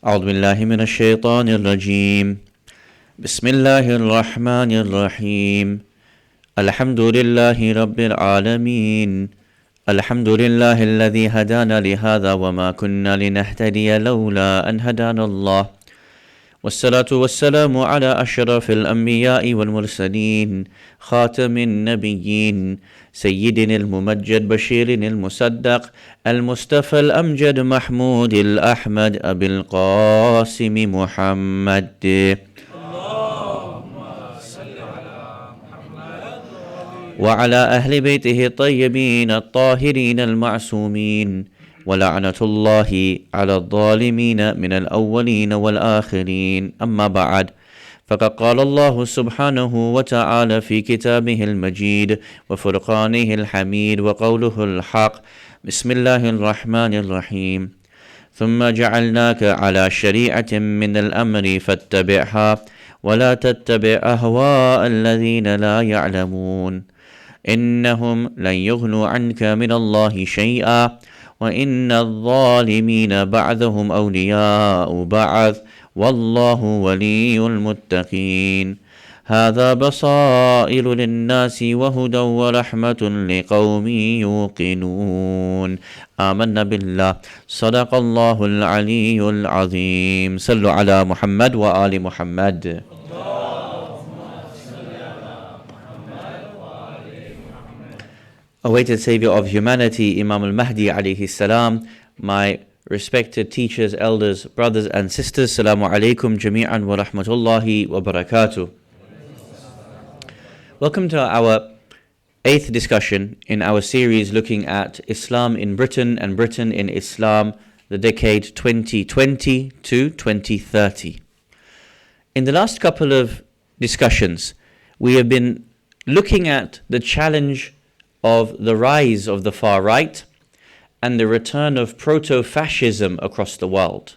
أعوذ بالله من الشيطان الرجيم بسم الله الرحمن الرحيم الحمد لله رب العالمين الحمد لله الذي هدانا لهذا وما كنا لنهتدي لولا أن هدانا الله والصلاة والسلام على أشرف الأنبياء والمرسلين خاتم النبيين سيدنا الممجد بشير المصدق المصطفى الأمجد محمود الأحمد أبي القاسم محمد وعلى أهل بيته الطيبين الطاهرين المعصومين ولعنة الله على الظالمين من الأولين والآخرين أما بعد فقد قال الله سبحانه وتعالى في كتابه المجيد وفرقانه الحميد وقوله الحق بسم الله الرحمن الرحيم ثم جعلناك على شريعة من الأمر فاتبعها ولا تتبع أهواء الذين لا يعلمون إنهم لن يغنوا عنك من الله شيئا وإن الظالمين بعضهم أولياء بعض والله ولي المتقين هذا بصائر للناس وهدى ورحمة لقوم يوقنون آمنا بالله صدق الله العلي العظيم صلوا على محمد وآل محمد. Awaited Savior of humanity, Imam al-Mahdi alayhi salam, my respected teachers, elders, brothers and sisters, Assalamu alaikum jami'an wa rahmatullahi wa barakatuh. Welcome to our 8th discussion in our series looking at Islam in Britain and Britain in Islam, the decade 2020 to 2030. In the last couple of discussions, we have been looking at the challenge of the rise of the far right and the return of proto-fascism across the world.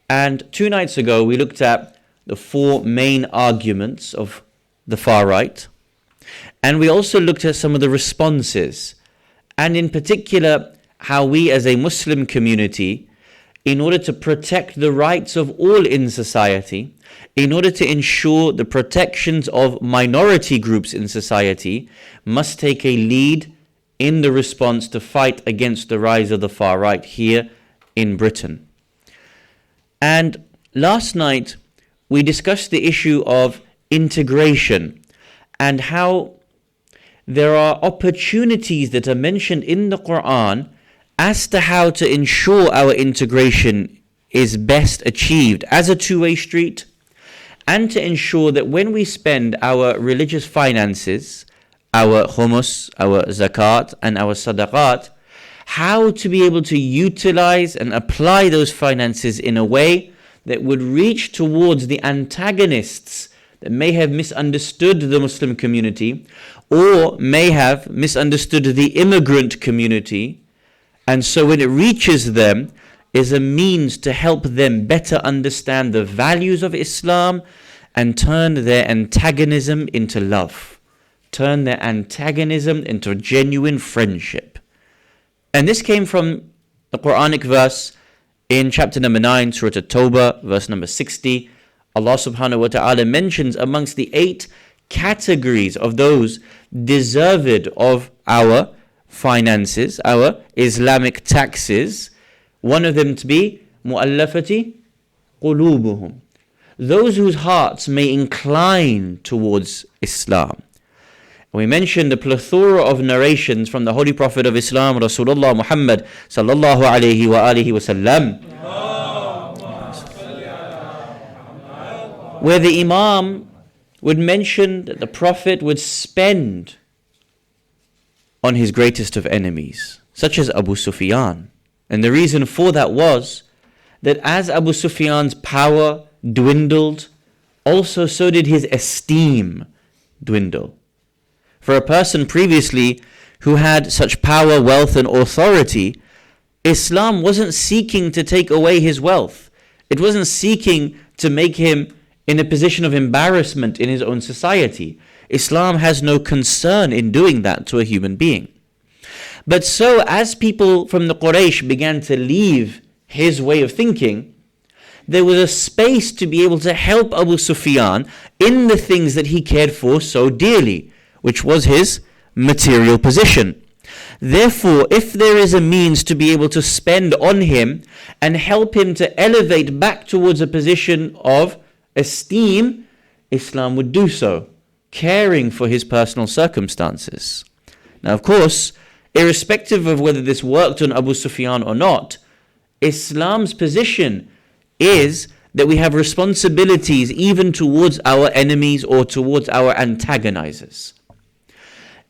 And 2 nights ago we looked at the 4 main arguments of the far right, and we also looked at some of the responses, and in particular how we as a Muslim community, in order to protect the rights of all in society, in order to ensure the protections of minority groups in society, must take a lead in the response to fight against the rise of the far right here in Britain. And last night we discussed the issue of integration and how there are opportunities that are mentioned in the Quran as to how to ensure our integration is best achieved as a two-way street, and to ensure that when we spend our religious finances, our humus, our zakat and our sadaqat, how to be able to utilize and apply those finances in a way that would reach towards the antagonists that may have misunderstood the Muslim community or may have misunderstood the immigrant community, and so when it reaches them is a means to help them better understand the values of Islam and turn their antagonism into love, turn their antagonism into genuine friendship. And this came from the Quranic verse in chapter number 9, Surah At-Tawbah, verse number 60. Allah subhanahu wa ta'ala mentions amongst the 8 categories of those deserved of our finances, our Islamic taxes, one of them to be mu'allafati qulubuhum, those whose hearts may incline towards Islam. We mentioned the plethora of narrations from the Holy Prophet of Islam, Rasulullah Muhammad sallallahu alayhi wa alihi wa sallam, where the Imam would mention that the Prophet would spend on his greatest of enemies, such as Abu Sufyan. And the reason for that was that as Abu Sufyan's power dwindled, also so did his esteem dwindle. For a person previously who had such power, wealth and authority, Islam wasn't seeking to take away his wealth. It wasn't seeking to make him in a position of embarrassment in his own society. Islam has no concern in doing that to a human being. But so as people from the Quraysh began to leave his way of thinking, there was a space to be able to help Abu Sufyan in the things that he cared for so dearly, which was his material position. Therefore, if there is a means to be able to spend on him and help him to elevate back towards a position of esteem, Islam would do so, caring for his personal circumstances. Now, of course, irrespective of whether this worked on Abu Sufyan or not, Islam's position is that we have responsibilities even towards our enemies or towards our antagonizers.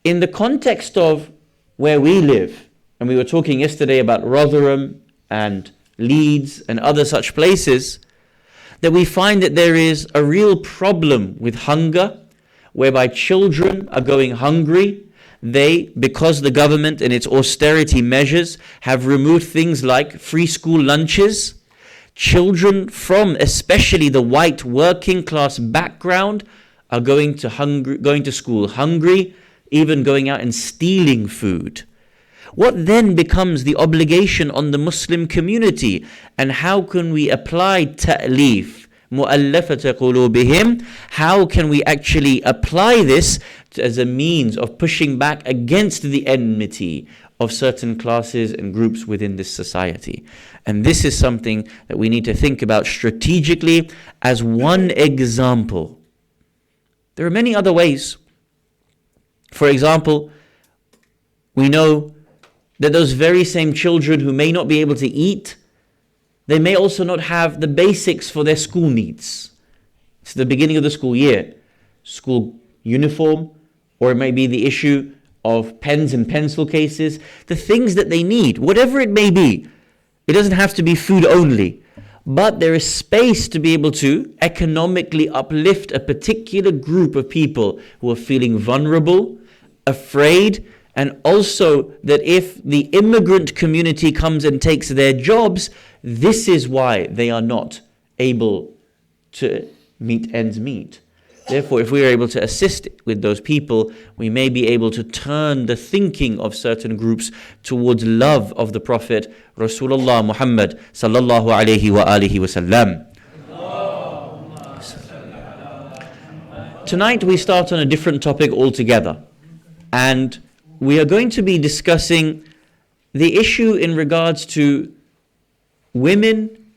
In the context of where we live, and we were talking yesterday about Rotherham and Leeds and other such places, that we find that there is a real problem with hunger, whereby children are going hungry. Because the government and its austerity measures have removed things like free school lunches, children from especially the white working class background are going to school hungry, even going out and stealing food. What then becomes the obligation on the Muslim community, and how can we apply ta'lif, mu'allafata qulubihim? How can we actually apply this as a means of pushing back against the enmity of certain classes and groups within this society? And this is something that we need to think about strategically as one example. There are many other ways. For example, we know that those very same children who may not be able to eat, they may also not have the basics for their school needs. It's the beginning of the school year. School uniform, or it may be the issue of pens and pencil cases, the things that they need, whatever it may be. It doesn't have to be food only, but there is space to be able to economically uplift a particular group of people who are feeling vulnerable, afraid, and also that if the immigrant community comes and takes their jobs, this is why they are not able to meet ends meet. Therefore, if we are able to assist with those people, we may be able to turn the thinking of certain groups towards love of the Prophet Rasulullah Muhammad sallallahu alayhi wa alihi wa sallam. Tonight we start on a different topic altogether, and we are going to be discussing the issue in regards to women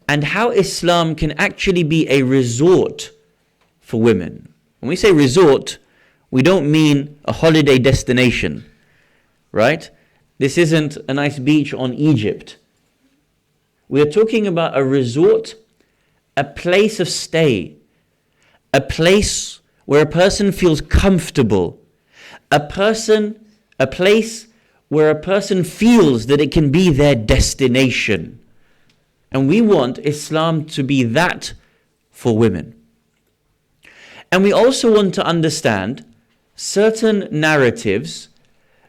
and how Islam can actually be a resort for women. When we say resort, we don't mean a holiday destination, right? This isn't a nice beach on Egypt. We are talking about a resort, a place of stay, a place where a person feels comfortable, a place where a person feels that it can be their destination. And we want Islam to be that for women. And we also want to understand certain narratives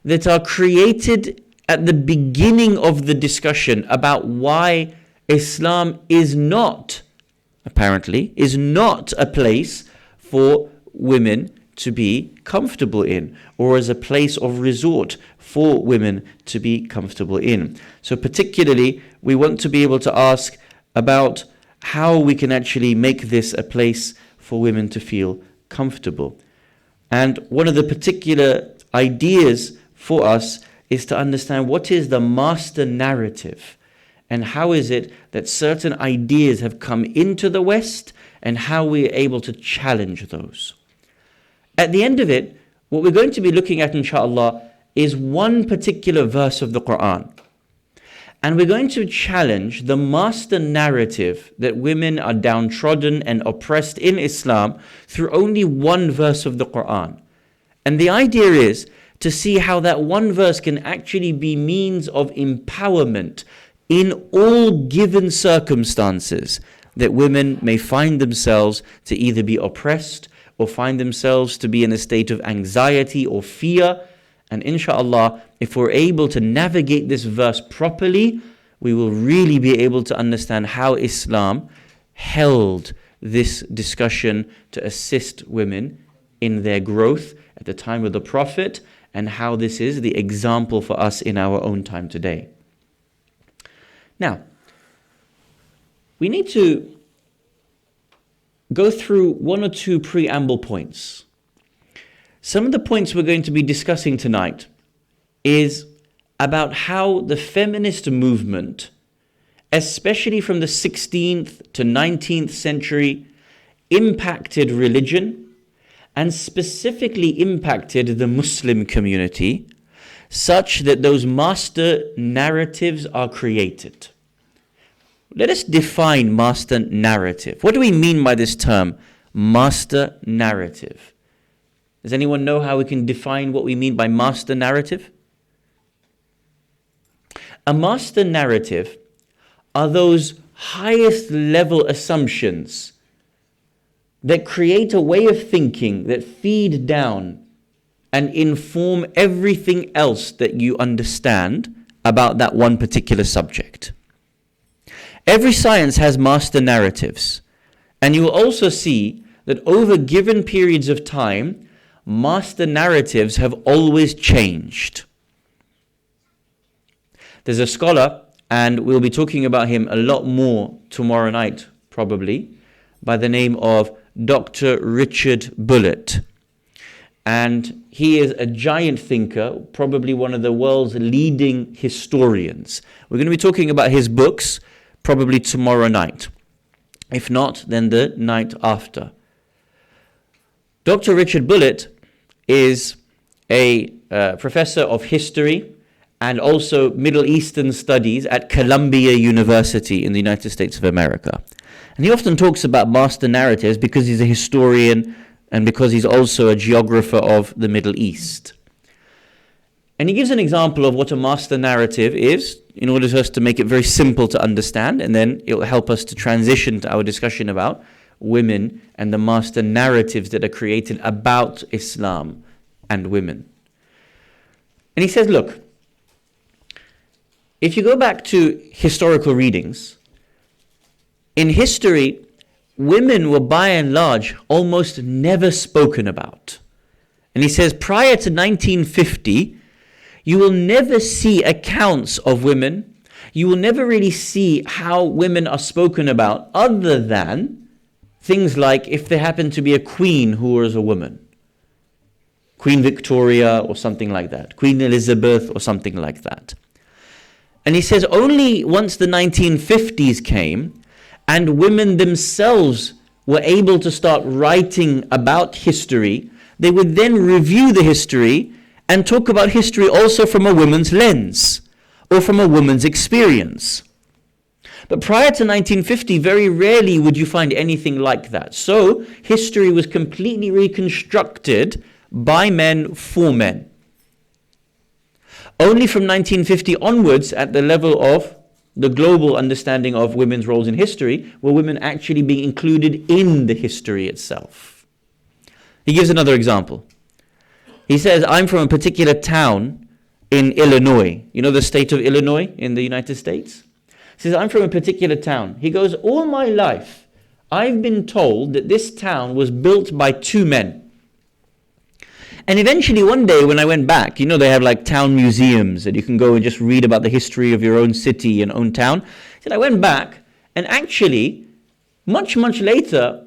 that are created at the beginning of the discussion about why Islam is not a place for women to be comfortable in, or as a place of resort for women to be comfortable in. So particularly, we want to be able to ask about how we can actually make this a place for women to feel comfortable. And one of the particular ideas for us is to understand what is the master narrative, and how is it that certain ideas have come into the West, and how we are able to challenge those. At the end of it, what we're going to be looking at, inshallah, is one particular verse of the Quran. And we're going to challenge the master narrative that women are downtrodden and oppressed in Islam through only one verse of the Quran. And the idea is to see how that one verse can actually be means of empowerment in all given circumstances that women may find themselves to either be oppressed or find themselves to be in a state of anxiety or fear. And inshallah, if we're able to navigate this verse properly, we will really be able to understand how Islam held this discussion to assist women in their growth at the time of the Prophet, and how this is the example for us in our own time today. Now, we need to go through one or two preamble points. Some of the points we're going to be discussing tonight is about how the feminist movement, especially from the 16th to 19th century, impacted religion and specifically impacted the Muslim community such that those master narratives are created. Let us define master narrative. What do we mean by this term, master narrative? Does anyone know how we can define what we mean by master narrative? A master narrative are those highest level assumptions that create a way of thinking that feed down and inform everything else that you understand about that one particular subject. Every science has master narratives, and you will also see that over given periods of time, master narratives have always changed. There's a scholar, and we'll be talking about him a lot more tomorrow night, probably, by the name of Dr. Richard Bullitt. And he is a giant thinker, probably one of the world's leading historians. We're going to be talking about his books probably tomorrow night. If not, then the night after. Dr. Richard Bullitt is a professor of history and also Middle Eastern studies at Columbia University in the United States of America. And he often talks about master narratives because he's a historian and because he's also a geographer of the Middle East. And he gives an example of what a master narrative is in order for us to make it very simple to understand, and then it will help us to transition to our discussion about women and the master narratives that are created about Islam and women. And he says, look, if you go back to historical readings, in history, women were by and large almost never spoken about. And he says prior to 1950, you will never see accounts of women. You will never really see how women are spoken about other than things like if there happened to be a queen who was a woman. Queen Victoria or something like that. Queen Elizabeth or something like that. And he says only once the 1950s came and women themselves were able to start writing about history, they would then review the history and talk about history also from a woman's lens or from a woman's experience. But prior to 1950, very rarely would you find anything like that. So history was completely reconstructed by men for men. Only from 1950 onwards, at the level of the global understanding of women's roles in history, were women actually being included in the history itself. He gives another example. He says, I'm from a particular town in Illinois. You know the state of Illinois in the United States? He says, I'm from a particular town. He goes, all my life, I've been told that this town was built by two men. And eventually one day when I went back, you know they have like town museums that you can go and just read about the history of your own city and own town. He said, I went back and actually, much later,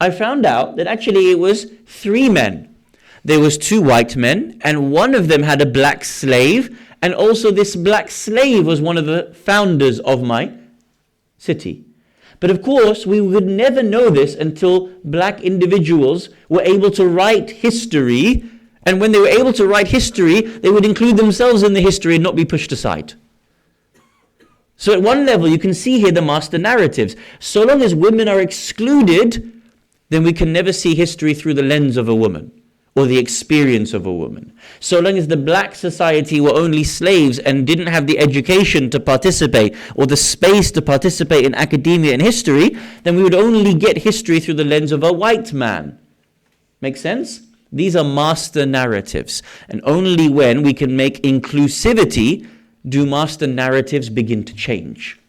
I found out that actually it was three men. There was two white men and one of them had a black slave, and also this black slave was one of the founders of my city. But of course, we would never know this until black individuals were able to write history, and when they were able to write history, they would include themselves in the history and not be pushed aside. So at one level, you can see here the master narratives. So long as women are excluded, then we can never see history through the lens of a woman or the experience of a woman. So long as the black society were only slaves and didn't have the education to participate or the space to participate in academia and history, then we would only get history through the lens of a white man. Make sense? These are master narratives. And only when we can make inclusivity do master narratives begin to change.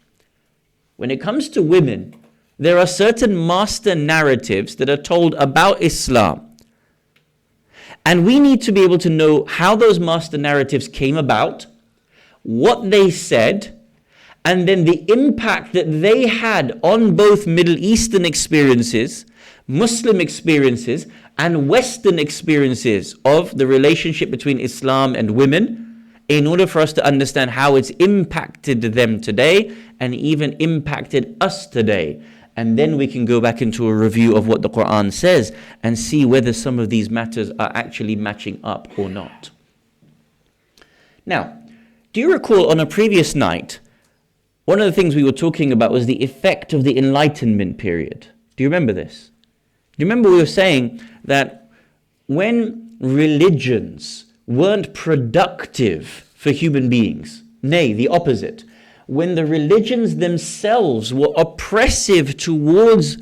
When it comes to women, there are certain master narratives that are told about Islam. And we need to be able to know how those master narratives came about, what they said, and then the impact that they had on both Middle Eastern experiences, Muslim experiences, and Western experiences of the relationship between Islam and women, in order for us to understand how it's impacted them today and even impacted us today. And then we can go back into a review of what the Quran says and see whether some of these matters are actually matching up or not. Now, do you recall on a previous night, one of the things we were talking about was the effect of the Enlightenment period? Do you remember this? Do you remember we were saying that when religions weren't productive for human beings, nay, the opposite, when the religions themselves were oppressive towards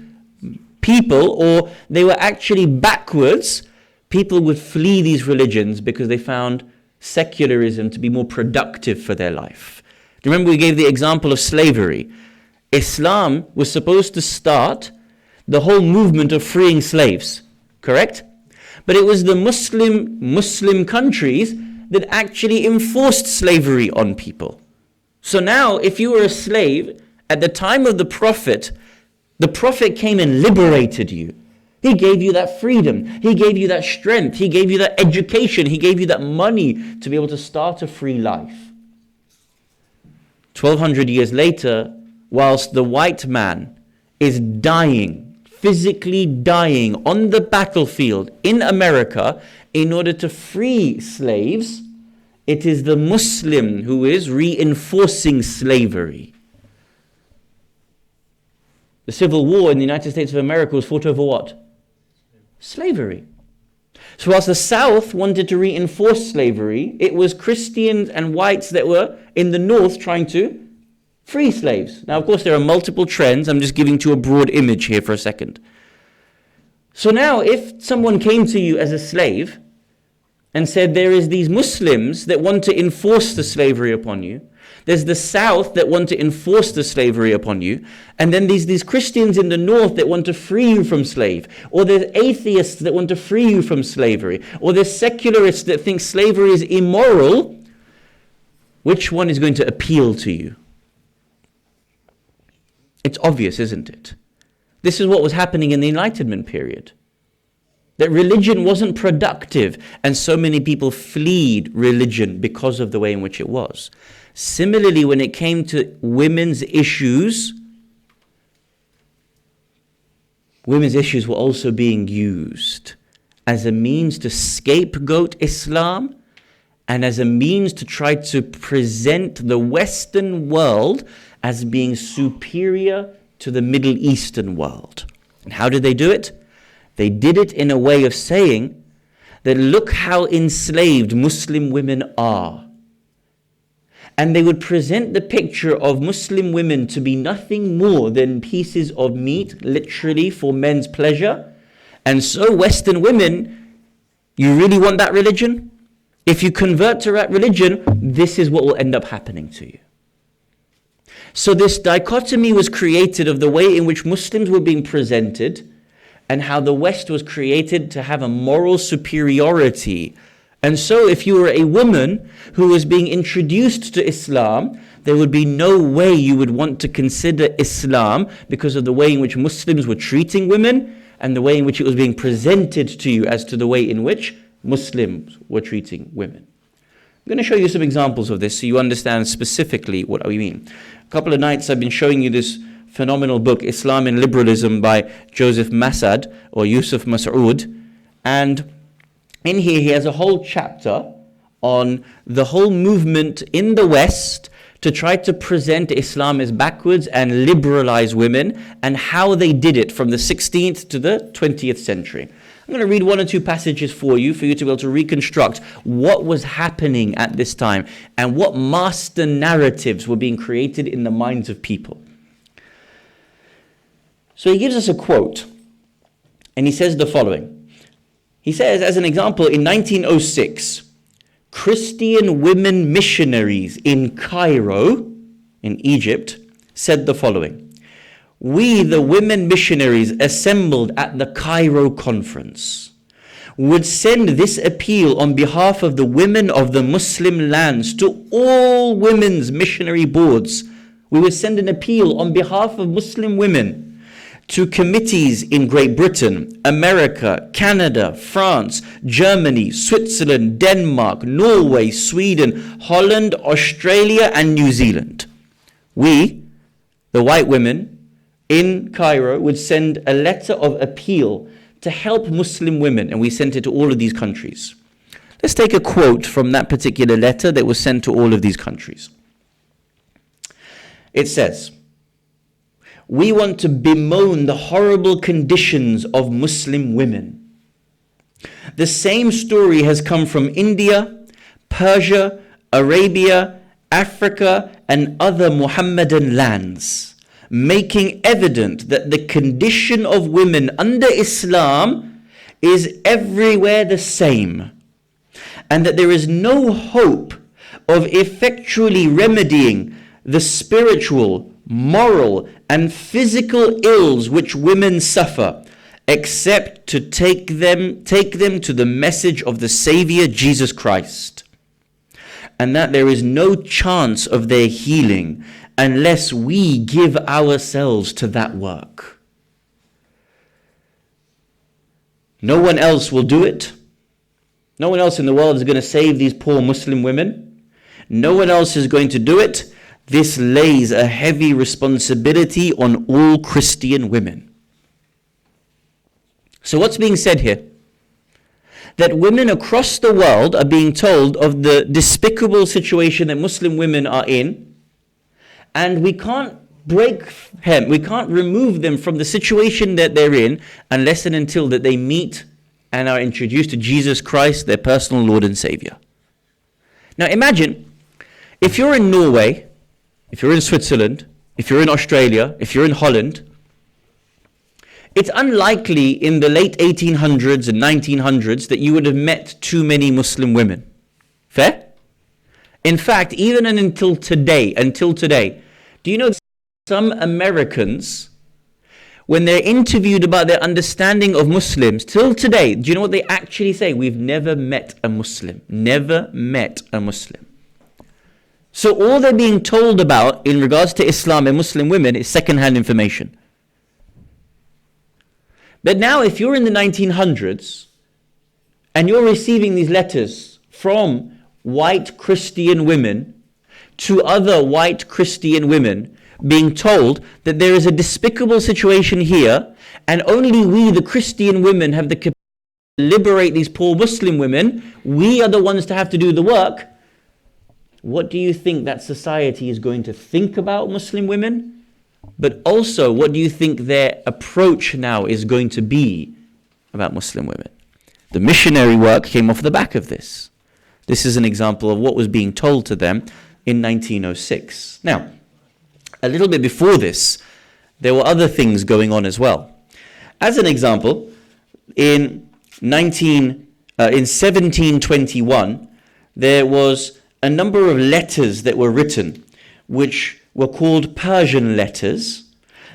people, or they were actually backwards, people would flee these religions because they found secularism to be more productive for their life. Do you remember we gave the example of slavery? Islam was supposed to start the whole movement of freeing slaves, correct? But it was the Muslim countries that actually enforced slavery on people. So now, if you were a slave, at the time of the Prophet came and liberated you. He gave you that freedom. He gave you that strength. He gave you that education. He gave you that money to be able to start a free life. 1200 years later, whilst the white man is dying, physically dying on the battlefield in America in order to free slaves, it is the Muslim who is reinforcing slavery. The Civil War in the United States of America was fought over what? Slavery. So whilst the South wanted to reinforce slavery, it was Christians and whites that were in the North trying to free slaves. Now, of course, there are multiple trends. I'm just giving you a broad image here for a second. So now, if someone came to you as a slave and said there is these Muslims that want to enforce the slavery upon you, there's the South that want to enforce the slavery upon you, and then these Christians in the North that want to free you from slave, or there's atheists that want to free you from slavery, or there's secularists that think slavery is immoral, which one is going to appeal to you? It's obvious, isn't it? This is what was happening in the Enlightenment period. That religion wasn't productive, and so many people fled religion because of the way in which it was. Similarly, when it came to women's issues were also being used as a means to scapegoat Islam and as a means to try to present the Western world as being superior to the Middle Eastern world. And how did they do it? They did it in a way of saying that look how enslaved Muslim women are. And they would present the picture of Muslim women to be nothing more than pieces of meat, literally for men's pleasure. And so Western women, you really want that religion? If you convert to that religion, this is what will end up happening to you. So this dichotomy was created of the way in which Muslims were being presented and how the West was created to have a moral superiority. And so if you were a woman who was being introduced to Islam, there would be no way you would want to consider Islam because of the way in which Muslims were treating women and the way in which it was being presented to you as to the way in which Muslims were treating women. I'm going to show you some examples of this so you understand specifically what we mean. A couple of nights I've been showing you this phenomenal book, Islam and Liberalism by Joseph Masad or Yusuf Mas'ud. And in here he has a whole chapter on the whole movement in the West to try to present Islam as backwards and liberalize women and how they did it from the 16th to the 20th century. I'm going to read one or two passages for you to be able to reconstruct what was happening at this time and what master narratives were being created in the minds of people. So he gives us a quote, and he says the following. He says, as an example, in 1906, Christian women missionaries in Cairo, in Egypt, said the following. We, the women missionaries, assembled at the Cairo conference. would send this appeal on behalf of the women of the Muslim lands to all women's missionary boards. We would send an appeal on behalf of Muslim women to committees in Great Britain, America, Canada, France, Germany, Switzerland, Denmark, Norway, Sweden, Holland, Australia, and New Zealand. We, the white women in Cairo, would send a letter of appeal to help Muslim women, and we sent it to all of these countries. Let's take a quote from that particular letter that was sent to all of these countries. It says, "We want to bemoan the horrible conditions of Muslim women. The same story has come from India, Persia, Arabia, Africa, and other Muhammadan lands, making evident that the condition of women under Islam is everywhere the same, and that there is no hope of effectually remedying the spiritual, moral, and physical ills which women suffer, except to take them to the message of the Savior Jesus Christ, and that there is no chance of their healing unless we give ourselves to that work. No one else will do it. No one else in the world is going to save these poor Muslim women. No one else is going to do it. This lays a heavy responsibility on all Christian women." So what's being said here? That women across the world are being told of the despicable situation that Muslim women are in, and we can't we can't remove them from the situation that they're in unless and until that they meet and are introduced to Jesus Christ, their personal Lord and Savior. Now imagine, if you're in Norway, if you're in Switzerland, if you're in Australia, if you're in Holland, it's unlikely in the late 1800s and 1900s that you would have met too many Muslim women. Fair? In fact, even until today, do you know some Americans, when they're interviewed about their understanding of Muslims, till today, do you know what they actually say? "We've never met a Muslim." Never met a Muslim. So all they're being told about in regards to Islam and Muslim women is second-hand information. But now if you're in the 1900s and you're receiving these letters from white Christian women to other white Christian women being told that there is a despicable situation here and only we, the Christian women, have the capacity to liberate these poor Muslim women, we are the ones to have to do the work, what do you think that society is going to think about Muslim women? But also, what do you think their approach now is going to be about Muslim women? The missionary work came off the back of this. This is an example of what was being told to them in 1906. Now, a little bit before this, there were other things going on as well. As an example, in 1721, there was a number of letters that were written, which were called Persian letters,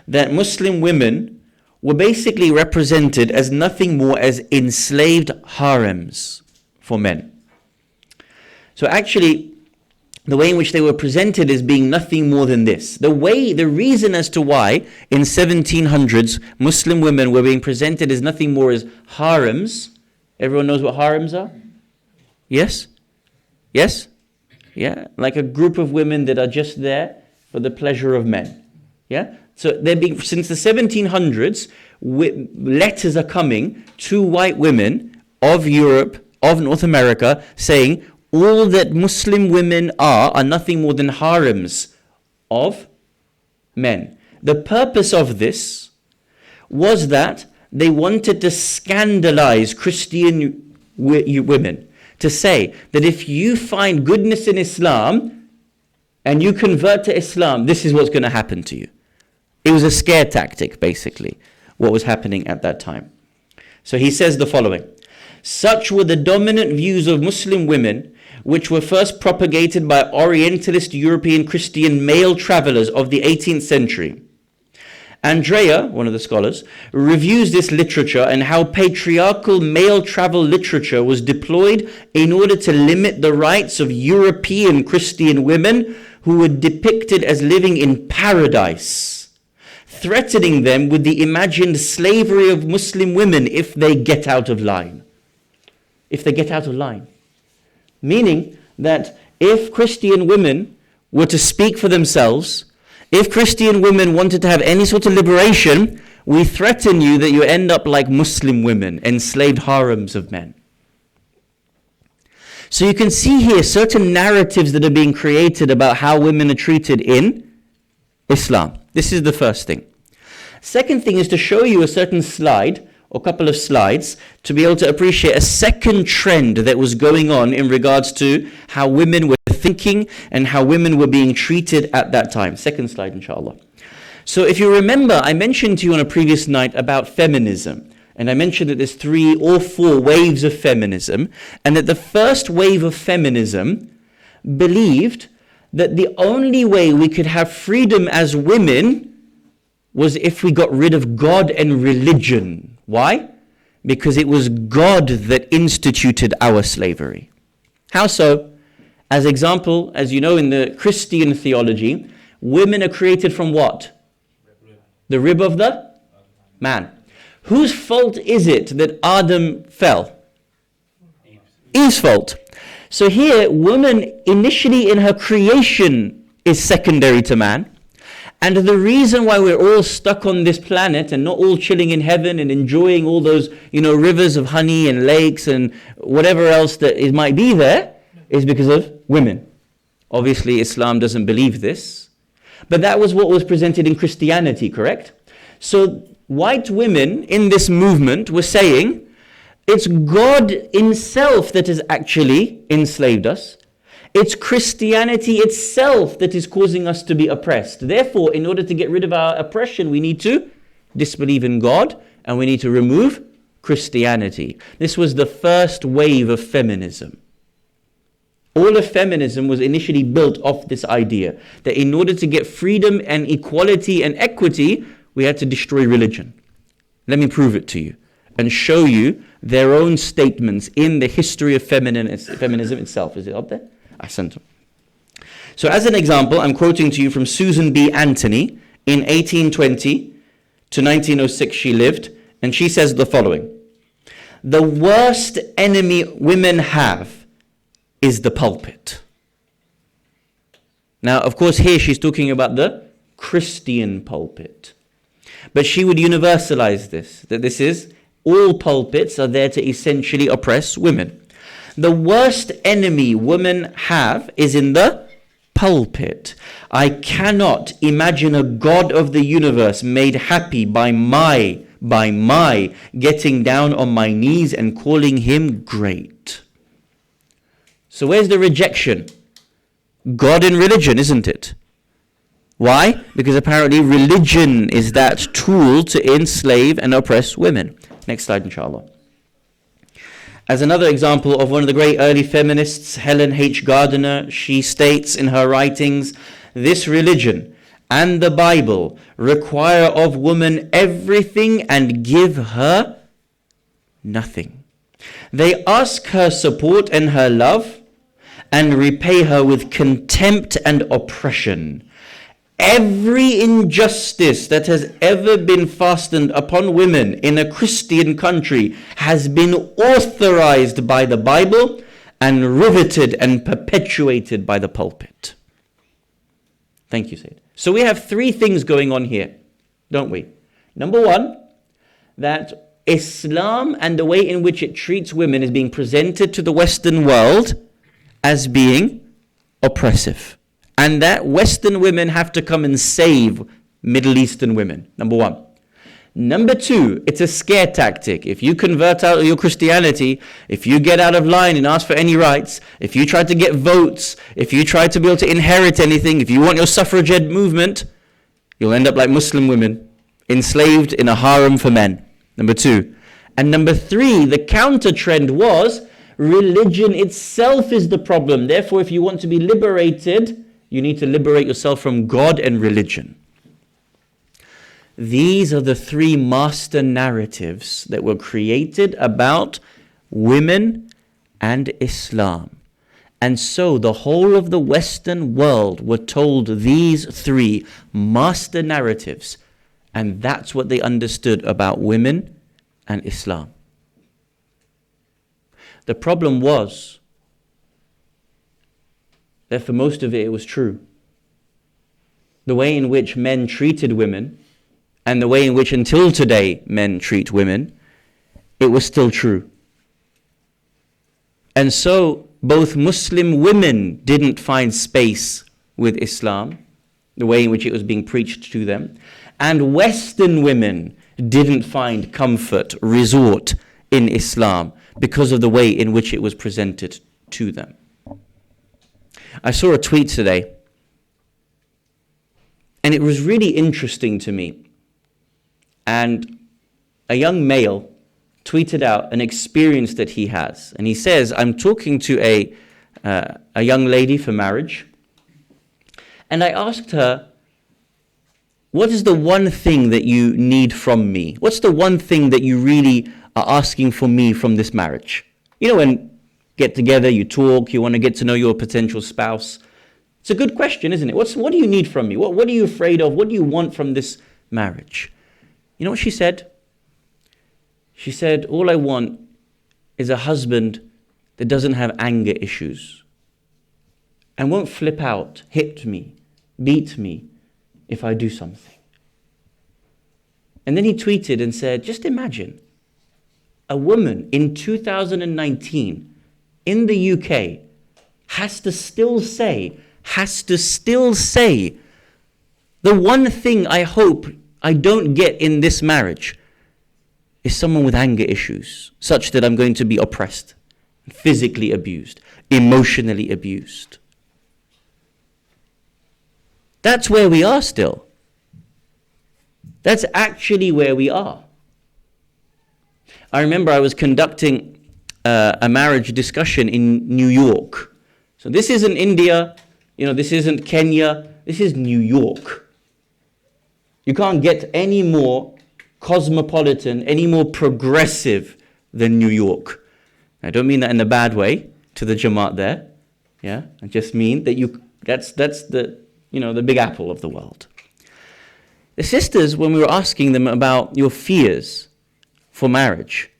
that Muslim women were basically represented as nothing more as enslaved harems for men. So actually, the way in which they were presented as being nothing more than this. The reason as to why in 1700s Muslim women were being presented as nothing more as harems. Everyone knows what harems are? Yes? Yes? Yeah, like a group of women that are just there for the pleasure of men. Yeah? So they're being, since the 1700s, letters are coming to white women of Europe, of North America, saying all that Muslim women are nothing more than harems of men. The purpose of this was that they wanted to scandalize Christian women, to say that if you find goodness in Islam and you convert to Islam, this is what's going to happen to you. It was a scare tactic, basically, what was happening at that time. So he says the following: such were the dominant views of Muslim women, which were first propagated by Orientalist European Christian male travelers of the 18th century, Andrea, one of the scholars, reviews this literature and how patriarchal male travel literature was deployed in order to limit the rights of European Christian women who were depicted as living in paradise, threatening them with the imagined slavery of Muslim women if they get out of line. If they get out of line. Meaning that if Christian women were to speak for themselves, if Christian women wanted to have any sort of liberation, we threaten you that you end up like Muslim women, enslaved harems of men. So you can see here certain narratives that are being created about how women are treated in Islam. This is the first thing. Second thing is to show you a certain slide, or a couple of slides, to be able to appreciate a second trend that was going on in regards to how women were thinking and how women were being treated at that time. Second slide, inshallah. So if you remember, I mentioned to you on a previous night about feminism. And I mentioned that there's 3 or 4 waves of feminism. And that the first wave of feminism believed that the only way we could have freedom as women was if we got rid of God and religion. Why? Because it was God that instituted our slavery. How so? As example, as you know, in the Christian theology, women are created from what? The rib of the man. Whose fault is it that Adam fell? Eve's fault. So here, woman initially in her creation is secondary to man. And the reason why we're all stuck on this planet and not all chilling in heaven and enjoying all those, rivers of honey and lakes and whatever else that it might be there is because of women. Obviously, Islam doesn't believe this. But that was what was presented in Christianity, correct? So white women in this movement were saying, it's God himself that has actually enslaved us. It's Christianity itself that is causing us to be oppressed. Therefore, in order to get rid of our oppression, we need to disbelieve in God and we need to remove Christianity. This was the first wave of feminism. All of feminism was initially built off this idea that in order to get freedom and equality and equity, we had to destroy religion. Let me prove it to you and show you their own statements in the history of feminism itself. Is it up there? Ahsantum. So as an example, I'm quoting to you from Susan B. Anthony. In 1820 to 1906 she lived, and she says the following: the worst enemy women have is the pulpit. Now, of course, here she's talking about the Christian pulpit. But she would universalize this, that this is, all pulpits are there to essentially oppress women. The worst enemy women have is in the pulpit. I cannot imagine a God of the universe made happy by my getting down on my knees and calling him great. So where's the rejection? God and religion, isn't it? Why? Because apparently religion is that tool to enslave and oppress women. Next slide, inshallah. As another example of one of the great early feminists, Helen H. Gardner, she states in her writings, this religion and the Bible require of woman everything and give her nothing. They ask her support and her love and repay her with contempt and oppression. Every injustice that has ever been fastened upon women in a Christian country has been authorized by the Bible and riveted and perpetuated by the pulpit. Thank you, Sayyid. So we have 3 things going on here, don't we? Number 1, that Islam and the way in which it treats women is being presented to the Western world as being oppressive. And that Western women have to come and save Middle Eastern women. Number 1. Number 2, it's a scare tactic. If you convert out of your Christianity, if you get out of line and ask for any rights, if you try to get votes, if you try to be able to inherit anything, if you want your suffragette movement, you'll end up like Muslim women, enslaved in a harem for men. Number 2. And number 3, the counter trend was religion itself is the problem. Therefore, if you want to be liberated, you need to liberate yourself from God and religion. these are the three master narratives that were created about women and Islam. And so the whole of the Western world were told these three master narratives, and that's what they understood about women and Islam. The problem was that for most of it, it was true. The way in which men treated women, and the way in which until today men treat women, it was still true. And so both Muslim women didn't find space with Islam, the way in which it was being preached to them, and Western women didn't find comfort, resort in Islam because of the way in which it was presented to them. I saw a tweet today, and it was really interesting to me. And a young male tweeted out an experience that he has. And he says, I'm talking to a young lady for marriage. And I asked her, what is the one thing that you need from me? What's the one thing that you really are asking for me from this marriage? You know, when you get together, you talk, you want to get to know your potential spouse. It's a good question, isn't it? What do you need from me? What are you afraid of? What do you want from this marriage? You know what she said? She said, all I want is a husband that doesn't have anger issues and won't flip out, hit me, beat me if I do something. And then he tweeted and said, just imagine a woman in 2019 in the UK has to still say, the one thing I hope I don't get in this marriage is someone with anger issues, such that I'm going to be oppressed, physically abused, emotionally abused. That's where we are still. That's actually where we are. I remember I was conducting a marriage discussion in New York. So this isn't India, this isn't Kenya, this is New York. You can't get any more cosmopolitan, any more progressive than New York. I don't mean that in a bad way to the Jamaat there. Yeah, I just mean that that's the the big apple of the world. The sisters, when we were asking them about your fears for marriage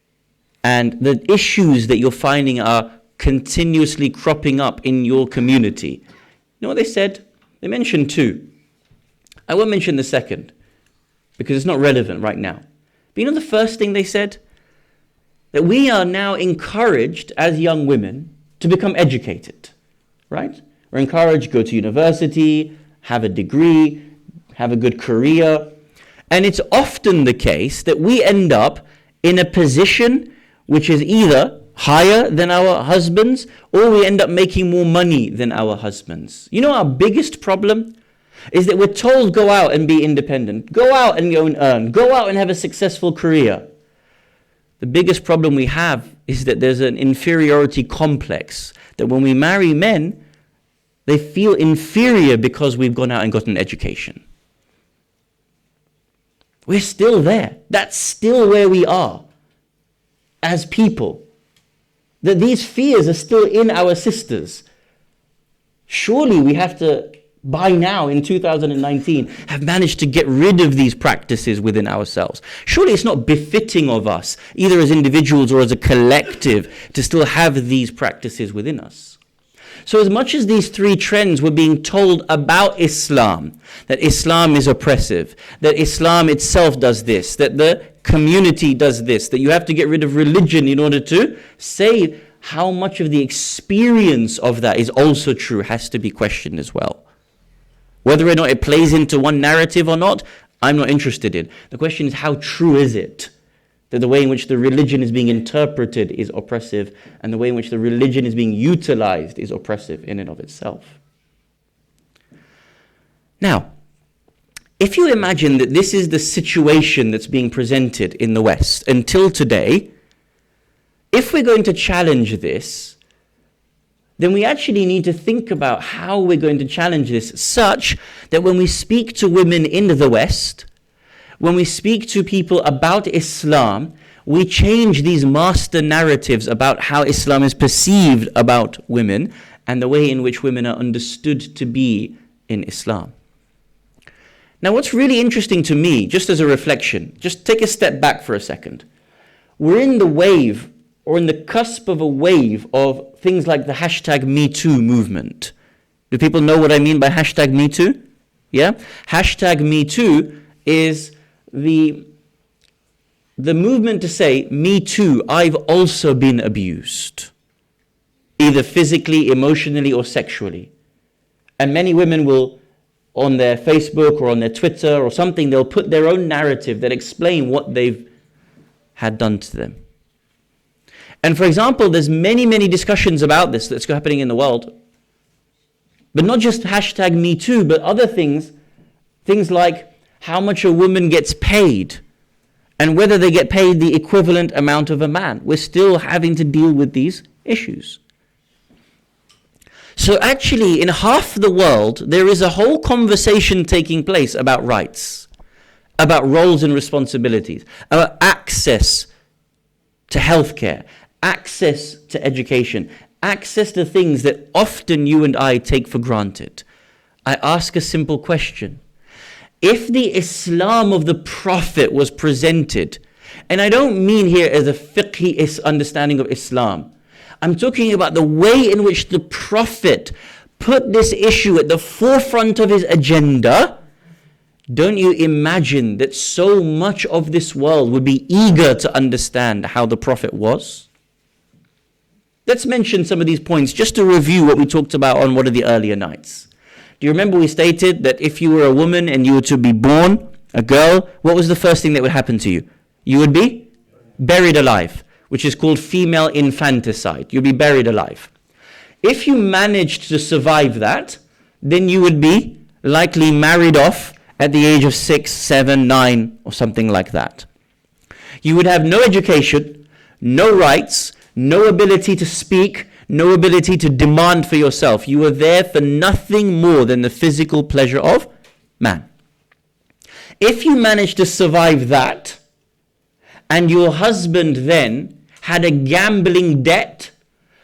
and the issues that you're finding are continuously cropping up in your community, you know what they said? They mentioned two. I won't mention the second because it's not relevant right now. But you know the first thing they said? That we are now encouraged as young women to become educated, right? We're encouraged to go to university, have a degree, have a good career. And it's often the case that we end up in a position which is either higher than our husbands or we end up making more money than our husbands. You know our biggest problem is that we're told go out and be independent, go out and go and earn, go out and have a successful career. The biggest problem we have is that there's an inferiority complex, that when we marry men, they feel inferior because we've gone out and got an education. We're still there. That's still where we are as people. That these fears are still in our sisters. Surely we have to, by now in 2019, have managed to get rid of these practices within ourselves. Surely it's not befitting of us, either as individuals or as a collective, to still have these practices within us. So as much as these three trends were being told about Islam, that Islam is oppressive, that Islam itself does this, that the community does this, that you have to get rid of religion in order to say how much of the experience of that is also true has to be questioned as well. Whether or not it plays into one narrative or not, I'm not interested in. The question is, how true is it? That the way in which the religion is being interpreted is oppressive, and the way in which the religion is being utilized is oppressive in and of itself. Now, if you imagine that this is the situation that's being presented in the West until today, if we're going to challenge this, then we actually need to think about how we're going to challenge this such that when we speak to women in the West, when we speak to people about Islam, we change these master narratives about how Islam is perceived about women and the way in which women are understood to be in Islam. Now, what's really interesting to me, just as a reflection, just take a step back for a second. We're in the wave, or in the cusp of a wave of things like the hashtag #MeToo movement. Do people know what I mean by hashtag #MeToo? Yeah? Hashtag #MeToo is the movement to say, me too, I've also been abused. Either physically, emotionally, or sexually. And many women will, on their Facebook or on their Twitter or something, they'll put their own narrative that explain what they've had done to them. And for example, there's many, many discussions about this that's happening in the world. But not just hashtag #MeToo, but other things. Things like how much a woman gets paid and whether they get paid the equivalent amount of a man. We're still having to deal with these issues. So actually, in half the world, there is a whole conversation taking place about rights, about roles and responsibilities, about access to healthcare, access to education, access to things that often you and I take for granted. I ask a simple question. If the Islam of the Prophet was presented, and I don't mean here as a fiqhi understanding of Islam, I'm talking about the way in which the Prophet put this issue at the forefront of his agenda, don't you imagine that so much of this world would be eager to understand how the Prophet was? Let's mention some of these points just to review what we talked about on one of the earlier nights. Do you remember we stated that if you were a woman and you were to be born, a girl, what was the first thing that would happen to you? You would be buried alive, which is called female infanticide. You'd be buried alive. If you managed to survive that, then you would be likely married off at the age of 6, 7, 9, or something like that. You would have no education, no rights, no ability to speak, no ability to demand for yourself. You were there for nothing more than the physical pleasure of man. If you managed to survive that, and your husband then had a gambling debt,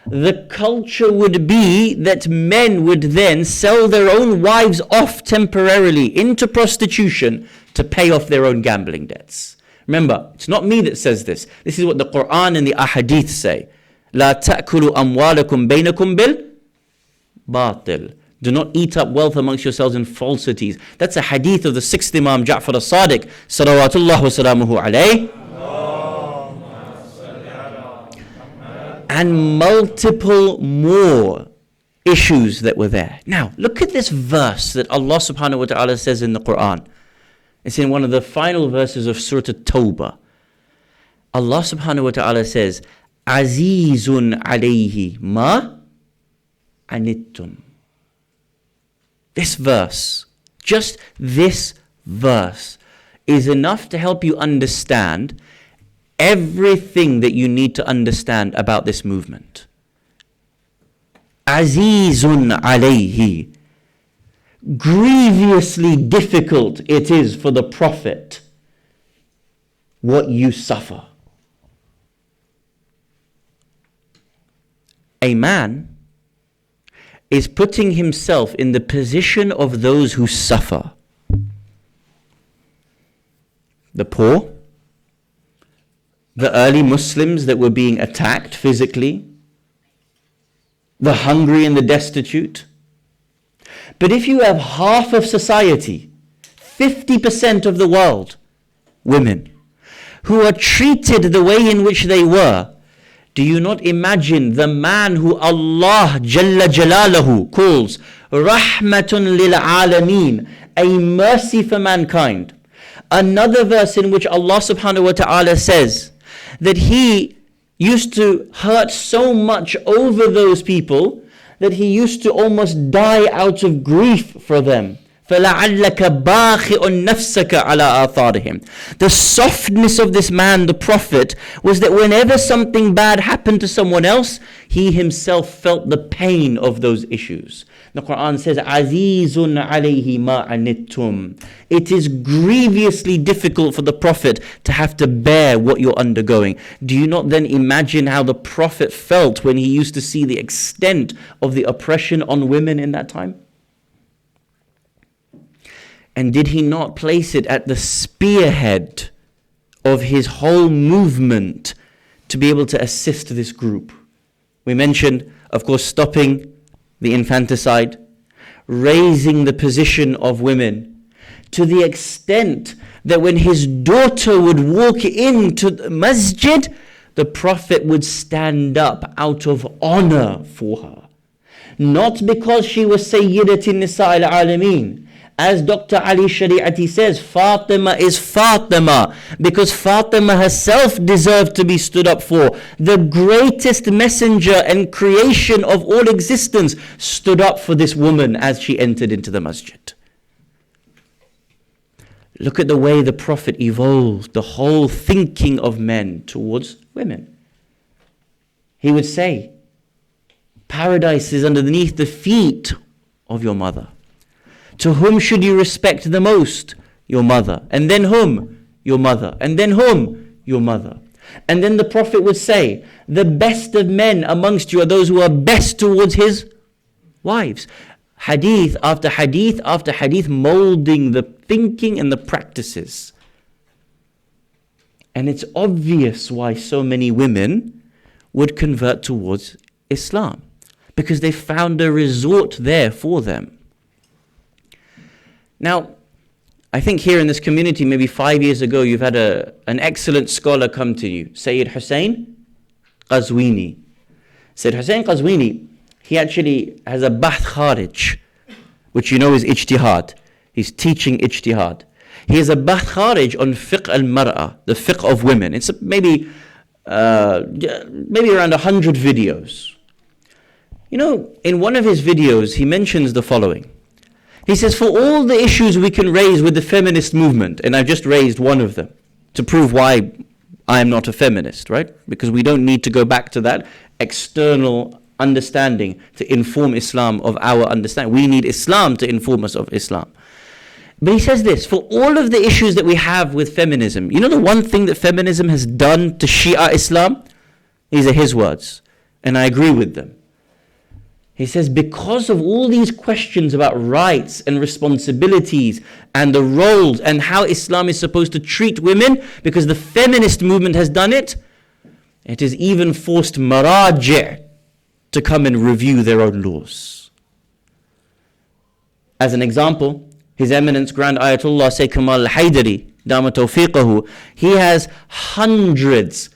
the culture would be that men would then sell their own wives off temporarily into prostitution to pay off their own gambling debts. Remember, it's not me that says this. This is what the Quran and the Ahadith say. لا تأكلوا أموالكم بينكم بالباطل. Do not eat up wealth amongst yourselves in falsities. That's a hadith of the 6th Imam Jaffer as-Sadiq, salawatullah wa salamuhu alayh. And multiple more issues that were there. Now, look at this verse that Allah subhanahu wa ta'ala says in the Quran. It's in one of the final verses of Surah At-Tawbah. Allah subhanahu wa ta'ala says, Azizun alayhi ma anittum. This verse, just this verse, is enough to help you understand everything that you need to understand about this movement. Azizun alayhi. Grievously difficult it is for the Prophet what you suffer. A man is putting himself in the position of those who suffer. The poor, the early Muslims that were being attacked physically, the hungry and the destitute. But if you have half of society, 50% of the world, women, who are treated the way in which they were, do you not imagine the man who Allah Jalla Jalaluhu calls Rahmatun lil Alameen, a mercy for mankind? Another verse in which Allah subhanahu wa ta'ala says that He used to hurt so much over those people that He used to almost die out of grief for them. فَلَعَلَّكَ بَاخِئٌ نَفْسَكَ عَلَىٰ آثَارِهِمْ. The softness of this man, the Prophet, was that whenever something bad happened to someone else, he himself felt the pain of those issues. The Quran says, Azizun alayhi ma anittum. It is grievously difficult for the Prophet to have to bear what you're undergoing. Do you not then imagine how the Prophet felt when he used to see the extent of the oppression on women in that time? And did he not place it at the spearhead of his whole movement to be able to assist this group? We mentioned, of course, stopping the infanticide, raising the position of women, to the extent that when his daughter would walk into the masjid, the Prophet would stand up out of honor for her. Not because she was Sayyidatin Nisa al-Alameen. As Dr. Ali Shari'ati says, Fatima is Fatima because Fatima herself deserved to be stood up for. The greatest messenger and creation of all existence stood up for this woman as she entered into the masjid. Look at the way the Prophet evolved the whole thinking of men towards women. He would say, paradise is underneath the feet of your mother. To whom should you respect the most? Your mother. And then whom? Your mother. And then whom? Your mother. And then the Prophet would say, the best of men amongst you are those who are best towards his wives. Hadith after hadith after hadith, molding the thinking and the practices. And it's obvious why so many women would convert towards Islam, because they found a resort there for them. Now, I think here in this community, maybe 5 years ago, you've had an excellent scholar come to you, Sayyid Hussein Qazwini. Sayyid Hussein Qazwini, he actually has a bahth kharij, which you know is ijtihad. He's teaching ijtihad. He has a bahth kharij on fiqh al-mar'a, the fiqh of women. It's maybe around 100 videos. You know, in one of his videos, he mentions the following. He says, for all the issues we can raise with the feminist movement, and I've just raised one of them to prove why I am not a feminist, right? Because we don't need to go back to that external understanding to inform Islam of our understanding. We need Islam to inform us of Islam. But he says this, for all of the issues that we have with feminism, you know the one thing that feminism has done to Shia Islam? These are his words, and I agree with them. He says, because of all these questions about rights and responsibilities and the roles and how Islam is supposed to treat women, because the feminist movement has done it, it has even forced maraji' to come and review their own laws. As an example, His Eminence Grand Ayatollah Sayyid Kamal al-Haydari, Dama Tawfiqahu, he has hundreds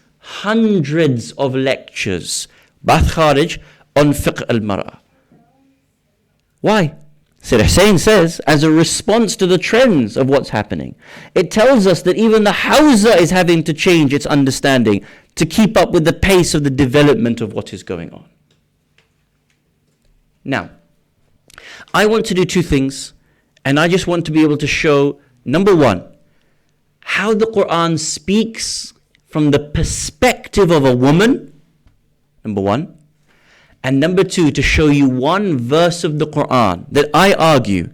of lectures, Bahth Kharij, on fiqh al-mar'a. Why? Sayyid Hussein says, as a response to the trends of what's happening, it tells us that even the Hawza is having to change its understanding to keep up with the pace of the development of what is going on. Now, I want to do two things, and I just want to be able to show, number one, how the Quran speaks from the perspective of a woman, number one. And number two, to show you one verse of the Quran that I argue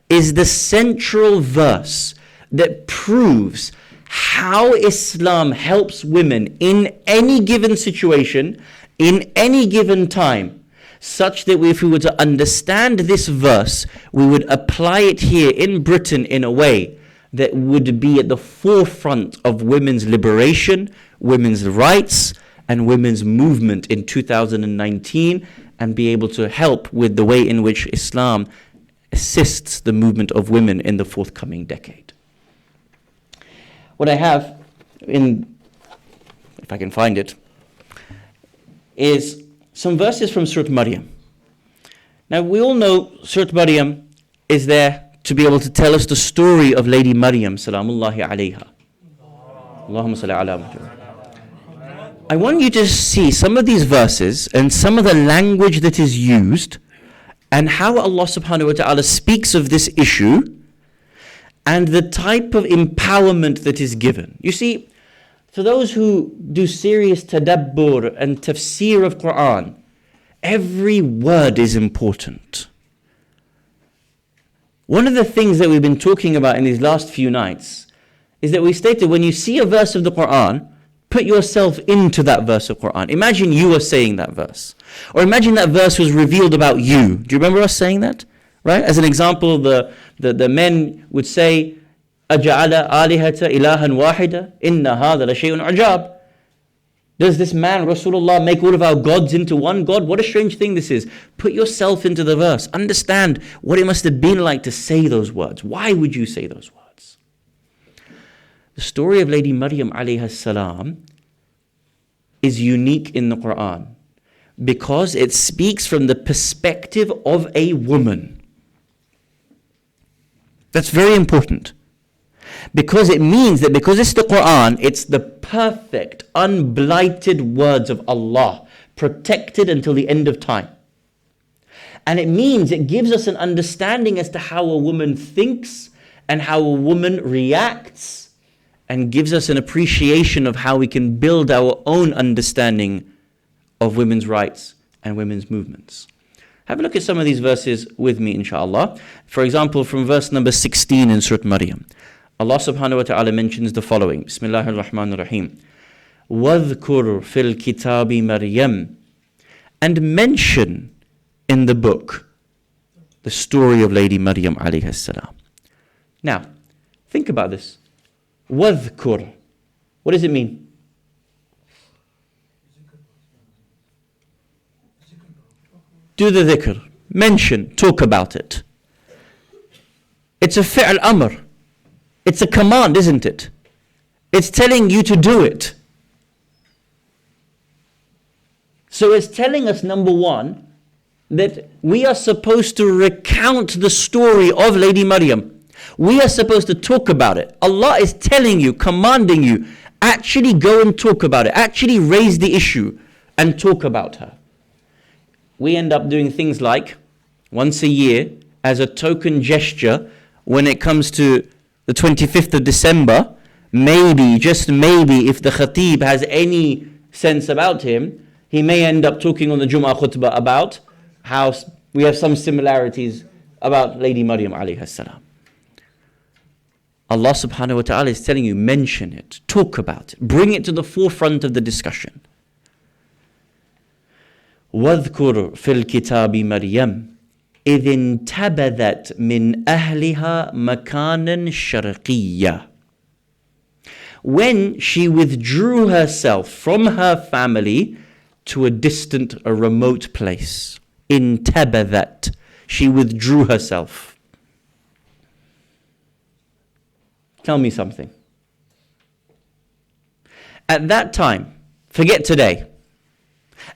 is the central verse that proves how Islam helps women in any given situation, in any given time, such that if we were to understand this verse, we would apply it here in Britain in a way that would be at the forefront of women's liberation, women's rights, and women's movement in 2019, and be able to help with the way in which Islam assists the movement of women in the forthcoming decade. What I have, if I can find it, is some verses from Surah Maryam. Now we all know Surah Maryam is there to be able to tell us the story of Lady Maryam, salamullahi alayha. Allahumma salli ala Muhammad. I want you to see some of these verses and some of the language that is used and how Allah subhanahu wa ta'ala speaks of this issue and the type of empowerment that is given. You see, for those who do serious tadabbur and tafsir of Quran, every word is important. One of the things that we've been talking about in these last few nights is that we stated when you see a verse of the Quran, put yourself into that verse of Quran. Imagine you were saying that verse. Or imagine that verse was revealed about you. Do you remember us saying that? Right? As an example, the men would say, أَجَعَلَ آلِهَةَ إِلَهًا وَاحِدًا إِنَّ هَذَا لَشَيْءٌ عَجَابٌ. Does this man, Rasulullah, make all of our gods into one God? What a strange thing this is. Put yourself into the verse. Understand what it must have been like to say those words. Why would you say those words? The story of Lady Maryam alayha salam is unique in the Quran because it speaks from the perspective of a woman. That's very important. Because it means that because it's the Quran, it's the perfect, unblighted words of Allah, protected until the end of time. And it means it gives us an understanding as to how a woman thinks and how a woman reacts, and gives us an appreciation of how we can build our own understanding of women's rights and women's movements. Have a look at some of these verses with me, inshallah. For example, from verse number 16 in Surah Maryam. Allah subhanahu wa ta'ala mentions the following. Bismillahir Rahmanir Rahim. وَاذْكُرْ فِي الْكِتَابِ مَرْيَمْ. And mention in the book the story of Lady Maryam alayhi salam. Now, think about this. وَاذْكُرْ. What does it mean? Do the dhikr. Mention. Talk about it. It's a fi'l amr. It's a command, isn't it? It's telling you to do it. So it's telling us, number one, that we are supposed to recount the story of Lady Maryam. We are supposed to talk about it. Allah is telling you, commanding you, actually go and talk about it. Actually raise the issue and talk about her. We end up doing things like, once a year, as a token gesture, when it comes to the 25th of December, maybe, just maybe, if the khatib has any sense about him, he may end up talking on the Jum'ah khutbah about how we have some similarities about Lady Maryam alayhi salam. Allah subhanahu wa ta'ala is telling you, mention it, talk about it, bring it to the forefront of the discussion. وَاذْكُرْ فِي الْكِتَابِ مَرْيَمْ إِذِ انْتَبَذَتْ مِنْ أَهْلِهَا مَكَانًا شَرْقِيًّا. When she withdrew herself from her family to a remote place. انْتَبَذَتْ. She withdrew herself. Tell me something. At that time, forget today.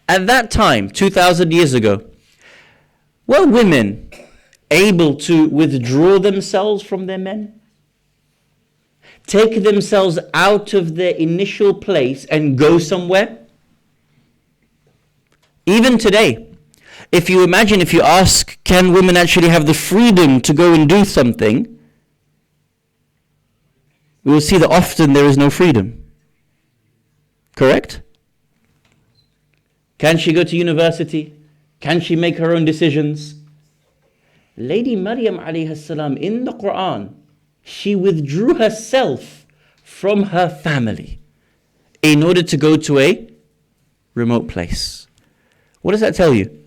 At that time, 2,000 years ago, were women able to withdraw themselves from their men? Take themselves out of their initial place and go somewhere? Even today, if you ask, can women actually have the freedom to go and do something? We will see that often there is no freedom. Correct? Can she go to university? Can she make her own decisions? Lady Maryam alayhi salam in the Quran, she withdrew herself from her family in order to go to a remote place. What does that tell you?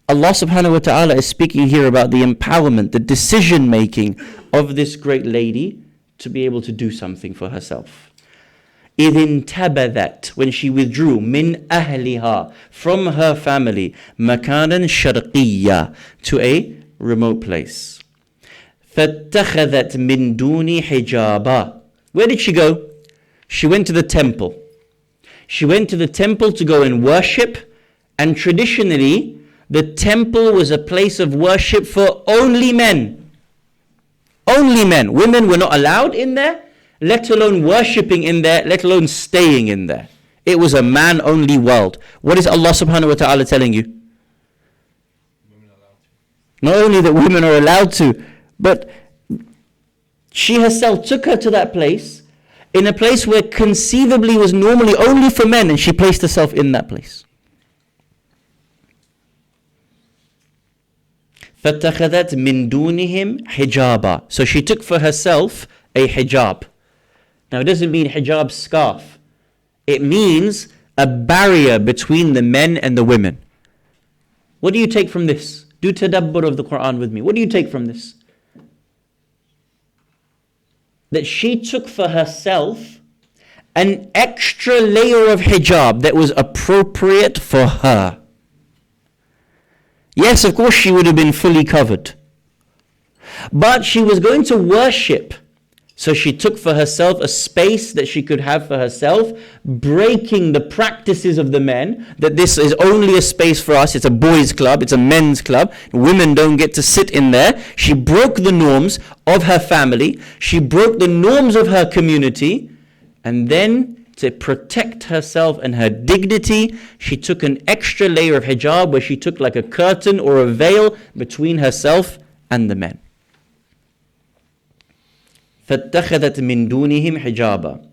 Allah subhanahu wa ta'ala is speaking here about the empowerment, the decision making of this great lady to be able to do something for herself. إِذِ انْتَبَذَتْ. When she withdrew, مِنْ أَهْلِهَا. From her family, مَكَانًا شَرْقِيًّا. To a remote place. فَاتَّخَذَتْ مِنْ دُونِ حِجَابًا. Where did she go? She went to the temple. She went to the temple to go and worship, and traditionally, the temple was a place of worship for only men. Only men. Women were not allowed in there, let alone worshipping in there, let alone staying in there. It was a man-only world. What is Allah subhanahu wa ta'ala telling you? Not only that women are allowed to, but she herself took her to that place, in a place where conceivably was normally only for men, and she placed herself in that place. فَاتَّخَذَتْ مِن دُونِهِمْ حِجَابًا. So she took for herself a hijab. Now it doesn't mean hijab scarf. It means a barrier between the men and the women. What do you take from this? Do tadabbur of the Quran with me. What do you take from this? That she took for herself an extra layer of hijab that was appropriate for her. Yes, of course she would have been fully covered. But she was going to worship. So she took for herself a space that she could have for herself, breaking the practices of the men, that this is only a space for us, it's a boys' club, it's a men's club, women don't get to sit in there. She broke the norms of her family, she broke the norms of her community, and then to protect herself and her dignity, she took an extra layer of hijab where she took like a curtain or a veil between herself and the men. فَاتَّخَذَتْ مِن دُونِهِمْ حِجَابًا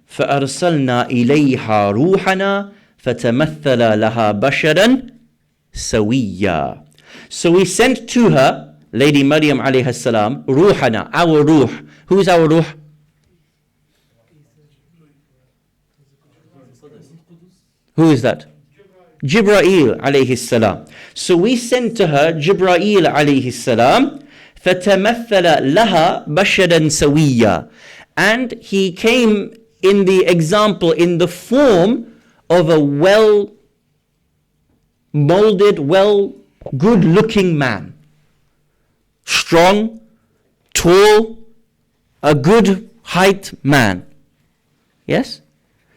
فَأَرْسَلْنَا إِلَيْهَا رُوحَنَا فَتَمَثَّلَ لَهَا بَشَرًا سَوِيًّا. So we sent to her, Lady Maryam alayhi salam, ruhana, our ruh. Who is our ruh? Who is that? Jibreel alayhi salam. So we sent to her Jibreel alayhi salam, فَتَمَثَّلَ لَهَا بَشَرًا سَوِيًّا. And he came in the example, in the form of a well-molded, good-looking man. Strong, tall, a good height man. Yes?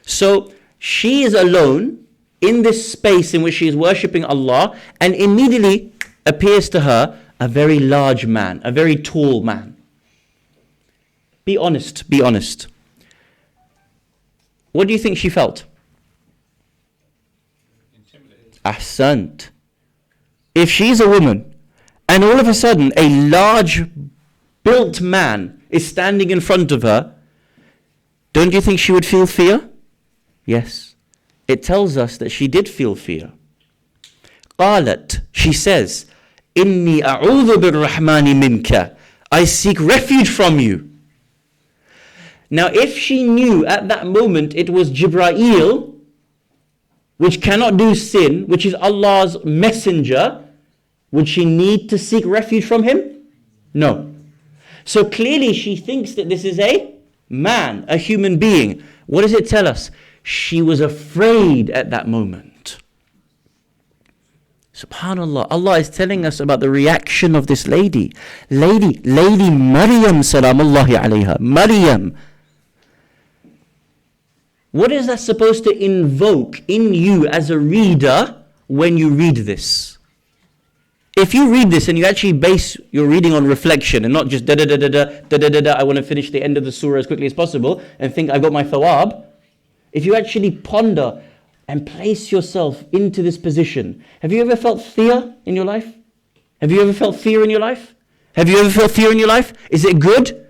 So she is alone in this space in which she is worshipping Allah, and immediately appears to her a very large man, a very tall man. Be honest, be honest. What do you think she felt? Ahsant. If she's a woman and all of a sudden a large built man is standing in front of her, don't you think she would feel fear? Yes. It tells us that she did feel fear. قالت, she says, Inni a'udhu bir-Rahmani minka. I seek refuge from you. Now if she knew at that moment it was Jibreel, which cannot do sin, which is Allah's messenger, would she need to seek refuge from him? No. So clearly she thinks that this is a man, a human being. What does it tell us? She was afraid at that moment. Subhanallah, Allah is telling us about the reaction of this lady. Lady Maryam, salamullahi alayha. Maryam. What is that supposed to invoke in you as a reader when you read this? If you read this and you actually base your reading on reflection and not just I want to finish the end of the surah as quickly as possible and think I've got my thawab. If you actually ponder and place yourself into this position. Have you ever felt fear in your life? Have you ever felt fear in your life? Have you ever felt fear in your life? Is it good?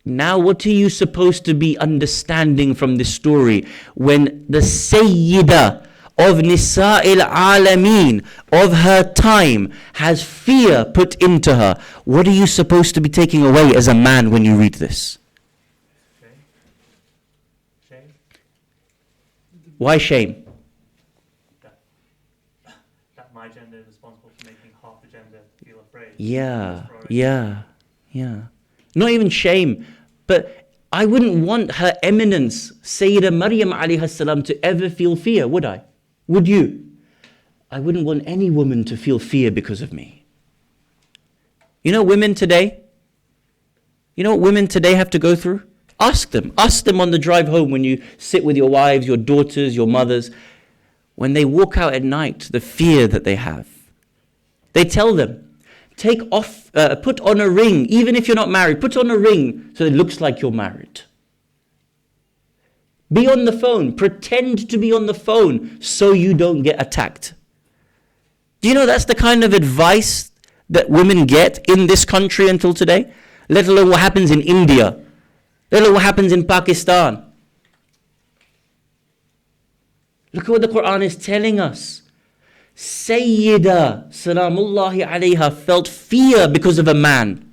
Now what are you supposed to be understanding from this story when the Sayyidah of Nisa'il Alameen of her time has fear put into her? What are you supposed to be taking away as a man when you read this? Why shame? That my gender is responsible for making half the gender feel afraid. Yeah. Not even shame, but I wouldn't want Her Eminence, Sayyidah Maryam alayhi salam, to ever feel fear, would I? Would you? I wouldn't want any woman to feel fear because of me. You know women today? You know what women today have to go through? Ask them on the drive home when you sit with your wives, your daughters, your mothers. When they walk out at night, the fear that they have. They tell them, put on a ring, even if you're not married, put on a ring so it looks like you're married. Be on the phone, pretend to be on the phone so you don't get attacked. Do you know that's the kind of advice that women get in this country until today? Let alone what happens in India. Let alone what happens in Pakistan. Look at what the Quran is telling us. Sayyida Salamullahi alayha felt fear because of a man.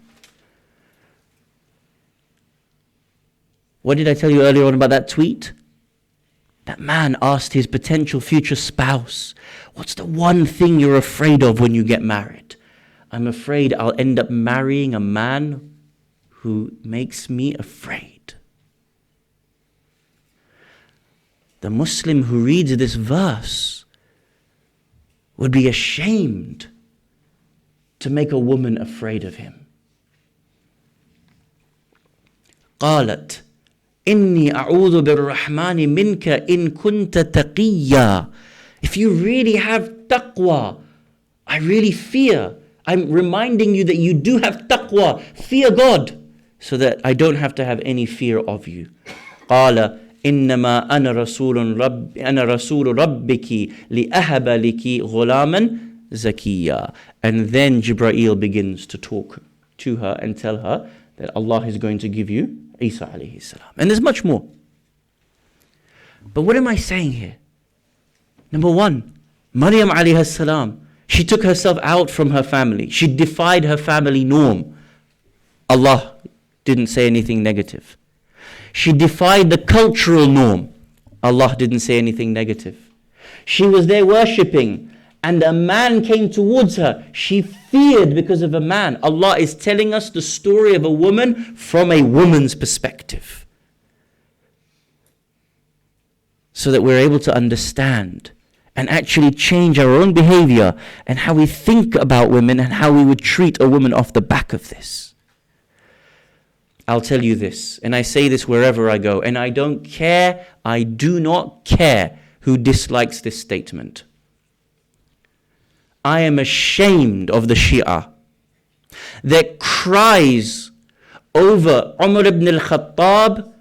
What did I tell you earlier on about that tweet? That man asked his potential future spouse, what's the one thing you're afraid of when you get married? I'm afraid I'll end up marrying a man who makes me afraid. The Muslim who reads this verse would be ashamed to make a woman afraid of him. قالت إني أعوذ بالرحمن منك إن كنت تقيا. If you really have taqwa, I really fear. I'm reminding you that you do have taqwa. Fear God, so that I don't have to have any fear of you. قال إنما أنا رسول ربك لأهب لك غلاما زكيا. And then Jibreel begins to talk to her and tell her that Allah is going to give you Isa alayhi salam. And there's much more. But what am I saying here? Number one, Maryam alayhi salam, she took herself out from her family. She defied her family norm. Allah didn't say anything negative. She defied the cultural norm. Allah didn't say anything negative. She was there worshipping, and a man came towards her. She feared because of a man. Allah is telling us the story of a woman from a woman's perspective, so that we're able to understand and actually change our own behavior and how we think about women and how we would treat a woman off the back of this. I'll tell you this, and I say this wherever I go, and I don't care, I do not care who dislikes this statement. I am ashamed of the Shia that cries over Umar ibn al-Khattab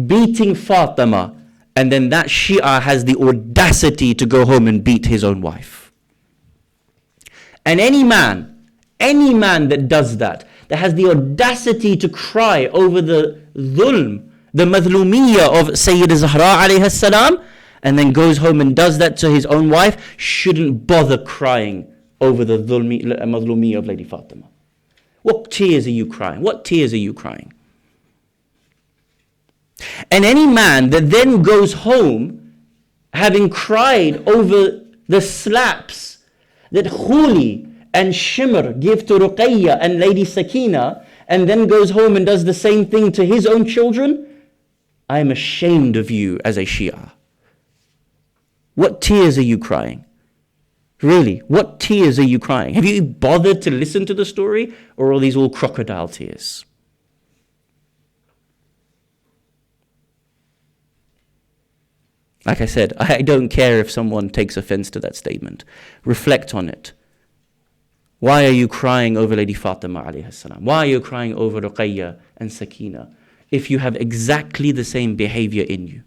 beating Fatima, and then that Shia has the audacity to go home and beat his own wife. And any man that does that has the audacity to cry over the dhulm, the madhlumiyya of Sayyidah Zahra alayha salam, and then goes home and does that to his own wife, shouldn't bother crying over the madhlumiyya of Lady Fatima. What tears are you crying? What tears are you crying? And any man that then goes home having cried over the slaps that Khuli and Shimr give to Ruqayya and Lady Sakina, and then goes home and does the same thing to his own children, I am ashamed of you as a Shia. What tears are you crying? Really, what tears are you crying? Have you bothered to listen to the story, or are these all crocodile tears? Like I said, I don't care if someone takes offense to that statement. Reflect on it. Why are you crying over Lady Fatima alayhi salam? Why are you crying over Ruqayya and Sakina if you have exactly the same behavior in you?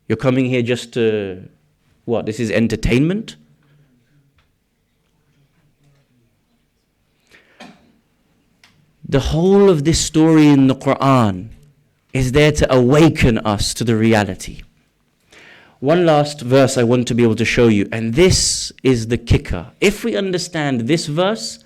You're coming here just to, what, this is entertainment? The whole of this story in the Quran is there to awaken us to the reality. One last verse I want to be able to show you, and this is the kicker. If we understand this verse,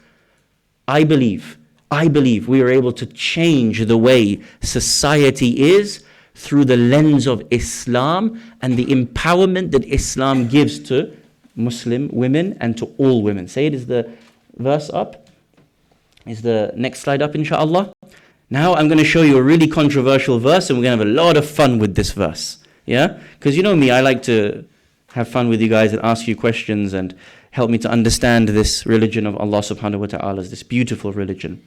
I believe we are able to change the way society is through the lens of Islam and the empowerment that Islam gives to Muslim women and to all women. Say it, is the verse up? Is the next slide up, inshallah? Now I'm going to show you a really controversial verse, and we're going to have a lot of fun with this verse. Yeah? Because you know me, I like to have fun with you guys and ask you questions and help me to understand this religion of Allah subhanahu wa ta'ala, this beautiful religion.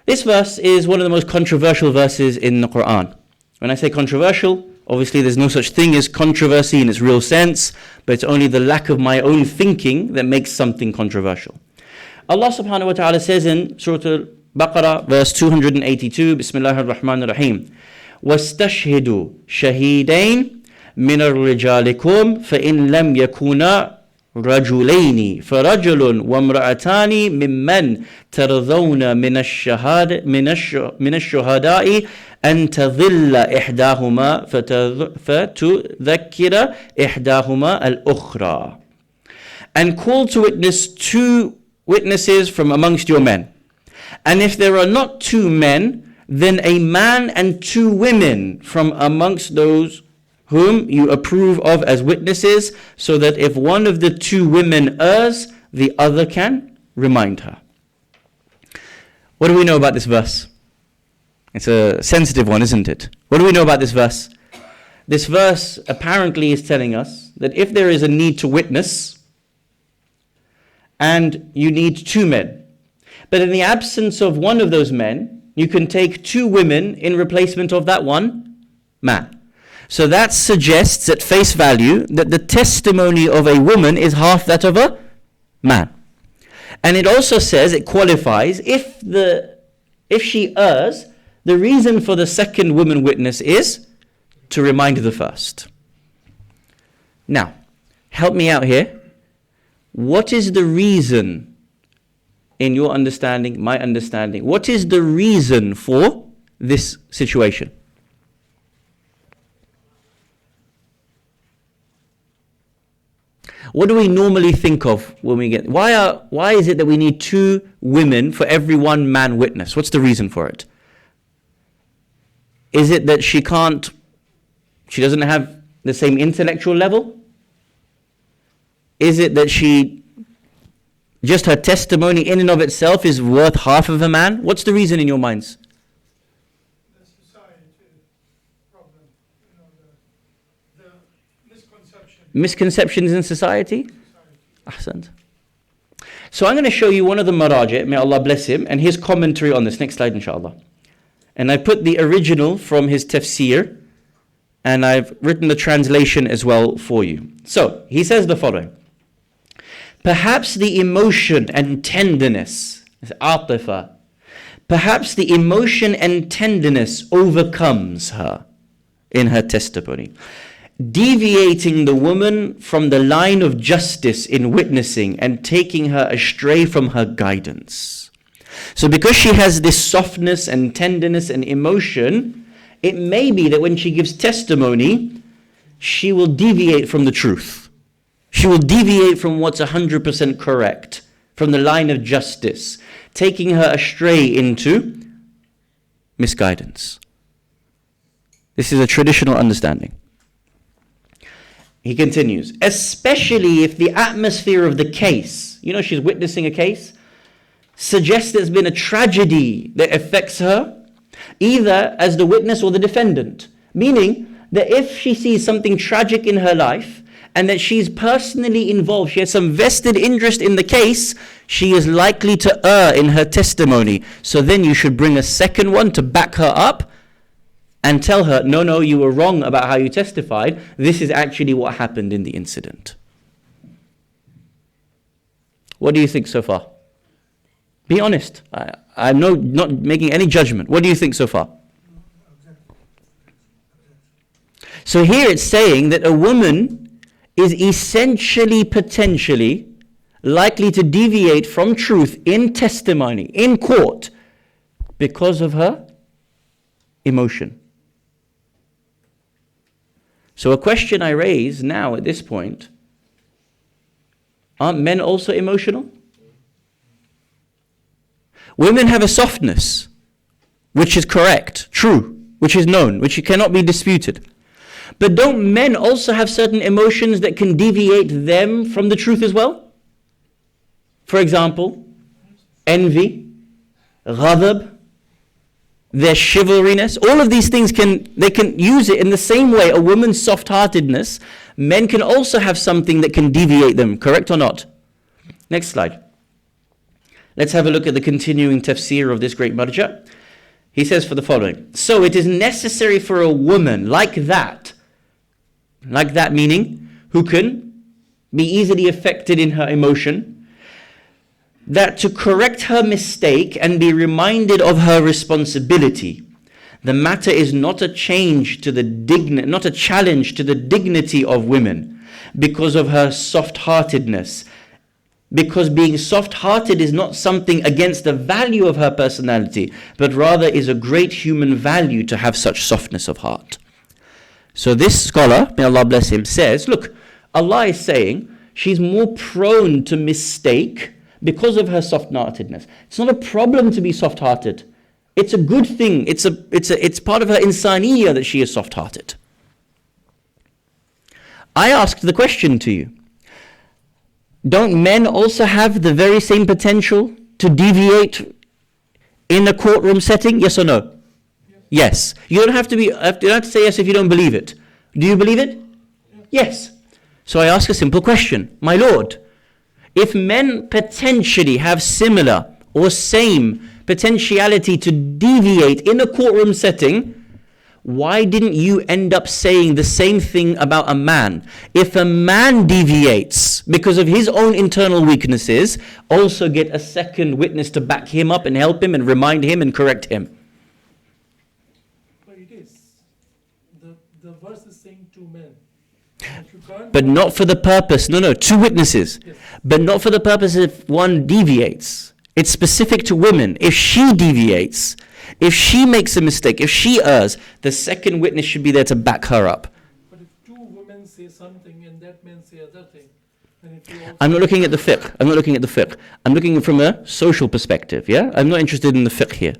This verse is one of the most controversial verses in the Quran. When I say controversial, obviously there's no such thing as controversy in its real sense, but it's only the lack of my own thinking that makes something controversial. Allah subhanahu wa ta'ala says in Surah Al-Baqarah, verse 282, Bismillah ar-Rahman ar-Rahim, وَاسْتَشْهِدُوا شَهِيدَيْن مِنَ الرِّجَالِكُمْ فَإِنْ لَمْ يَكُونَا رجلين فرجل وامرأتان ممن ترضون من الشهداء أن تظل إحداهما فتذكر إحداهما الأخرى. And call to witness 2 witnesses from amongst your men. And if there are not 2 men, then a man and 2 women from amongst those whom you approve of as witnesses, so that if one of the 2 women errs, the other can remind her. What do we know about this verse? It's a sensitive one, isn't it? What do we know about this verse? This verse apparently is telling us that if there is a need to witness, and you need 2 men, but in the absence of one of those men, you can take 2 women in replacement of that one man. So that suggests at face value that the testimony of a woman is half that of a man. And it also says, it qualifies, if she errs, the reason for the second woman witness is to remind the first. Now, help me out here. What is the reason, in your understanding, my understanding, what is the reason for this situation? What do we normally think of when we get... Why is it that we need 2 women for every 1 man witness? What's the reason for it? Is it that she doesn't have the same intellectual level? Is it that just her testimony in and of itself is worth half of a man? What's the reason in your minds? The society problem, the misconceptions in society? Ahsant. So I'm going to show you one of the maraji', may Allah bless him, and his commentary on this. Next slide, inshallah. And I put the original from his tafsir, and I've written the translation as well for you. So, he says the following. Perhaps the emotion and tenderness, atifa, perhaps the emotion and tenderness overcomes her in her testimony, deviating the woman from the line of justice in witnessing and taking her astray from her guidance. So because she has this softness and tenderness and emotion, it may be that when she gives testimony, she will deviate from the truth. She will deviate from what's 100% correct, from the line of justice, taking her astray into misguidance. This is a traditional understanding. He continues, especially if the atmosphere of the case, she's witnessing a case, suggests there's been a tragedy that affects her, either as the witness or the defendant. Meaning that if she sees something tragic in her life, and that she's personally involved, she has some vested interest in the case, she is likely to err in her testimony. So then you should bring a second one to back her up and tell her, no, you were wrong about how you testified. This is actually what happened in the incident. What do you think so far? Be honest. I'm not making any judgment. What do you think so far? So here it's saying that a woman is essentially, potentially, likely to deviate from truth in testimony, in court, because of her emotion. So a question I raise now at this point, aren't men also emotional? Women have a softness, which is correct, true, which is known, which cannot be disputed. But don't men also have certain emotions that can deviate them from the truth as well? For example, envy, ghadab, their chivalryness, all of these things they can use it in the same way. A woman's soft-heartedness, men can also have something that can deviate them, correct or not? Next slide. Let's have a look at the continuing tafsir of this great marja'. He says for the following, so it is necessary for a woman like that meaning who can be easily affected in her emotion, that to correct her mistake and be reminded of her responsibility. The matter is not a challenge to the dignity of women, because of her soft-heartedness. Because being soft-hearted is not something against the value of her personality, but rather is a great human value to have such softness of heart. So this scholar, may Allah bless him, says, look, Allah is saying she's more prone to mistake because of her soft-heartedness. It's not a problem to be soft-hearted. It's a good thing. It's part of her insaniya that she is soft-hearted. I asked the question to you. Don't men also have the very same potential to deviate in a courtroom setting? Yes or no? Yes. You don't have to say yes if you don't believe it. Do you believe it? Yes. So I ask a simple question. My Lord, if men potentially have similar or same potentiality to deviate in a courtroom setting, why didn't you end up saying the same thing about a man? If a man deviates because of his own internal weaknesses, also get a second witness to back him up and help him and remind him and correct him. But it is. The verse is saying two men. But not for the purpose, two witnesses. Yes. But not for the purpose if one deviates. It's specific to women. If she deviates, if she makes a mistake, if she errs, the second witness should be there to back her up. But if two women say something and that man say other thing, then if you also I'm not looking at the fiqh. I'm looking from a social perspective, yeah? I'm not interested in the fiqh here.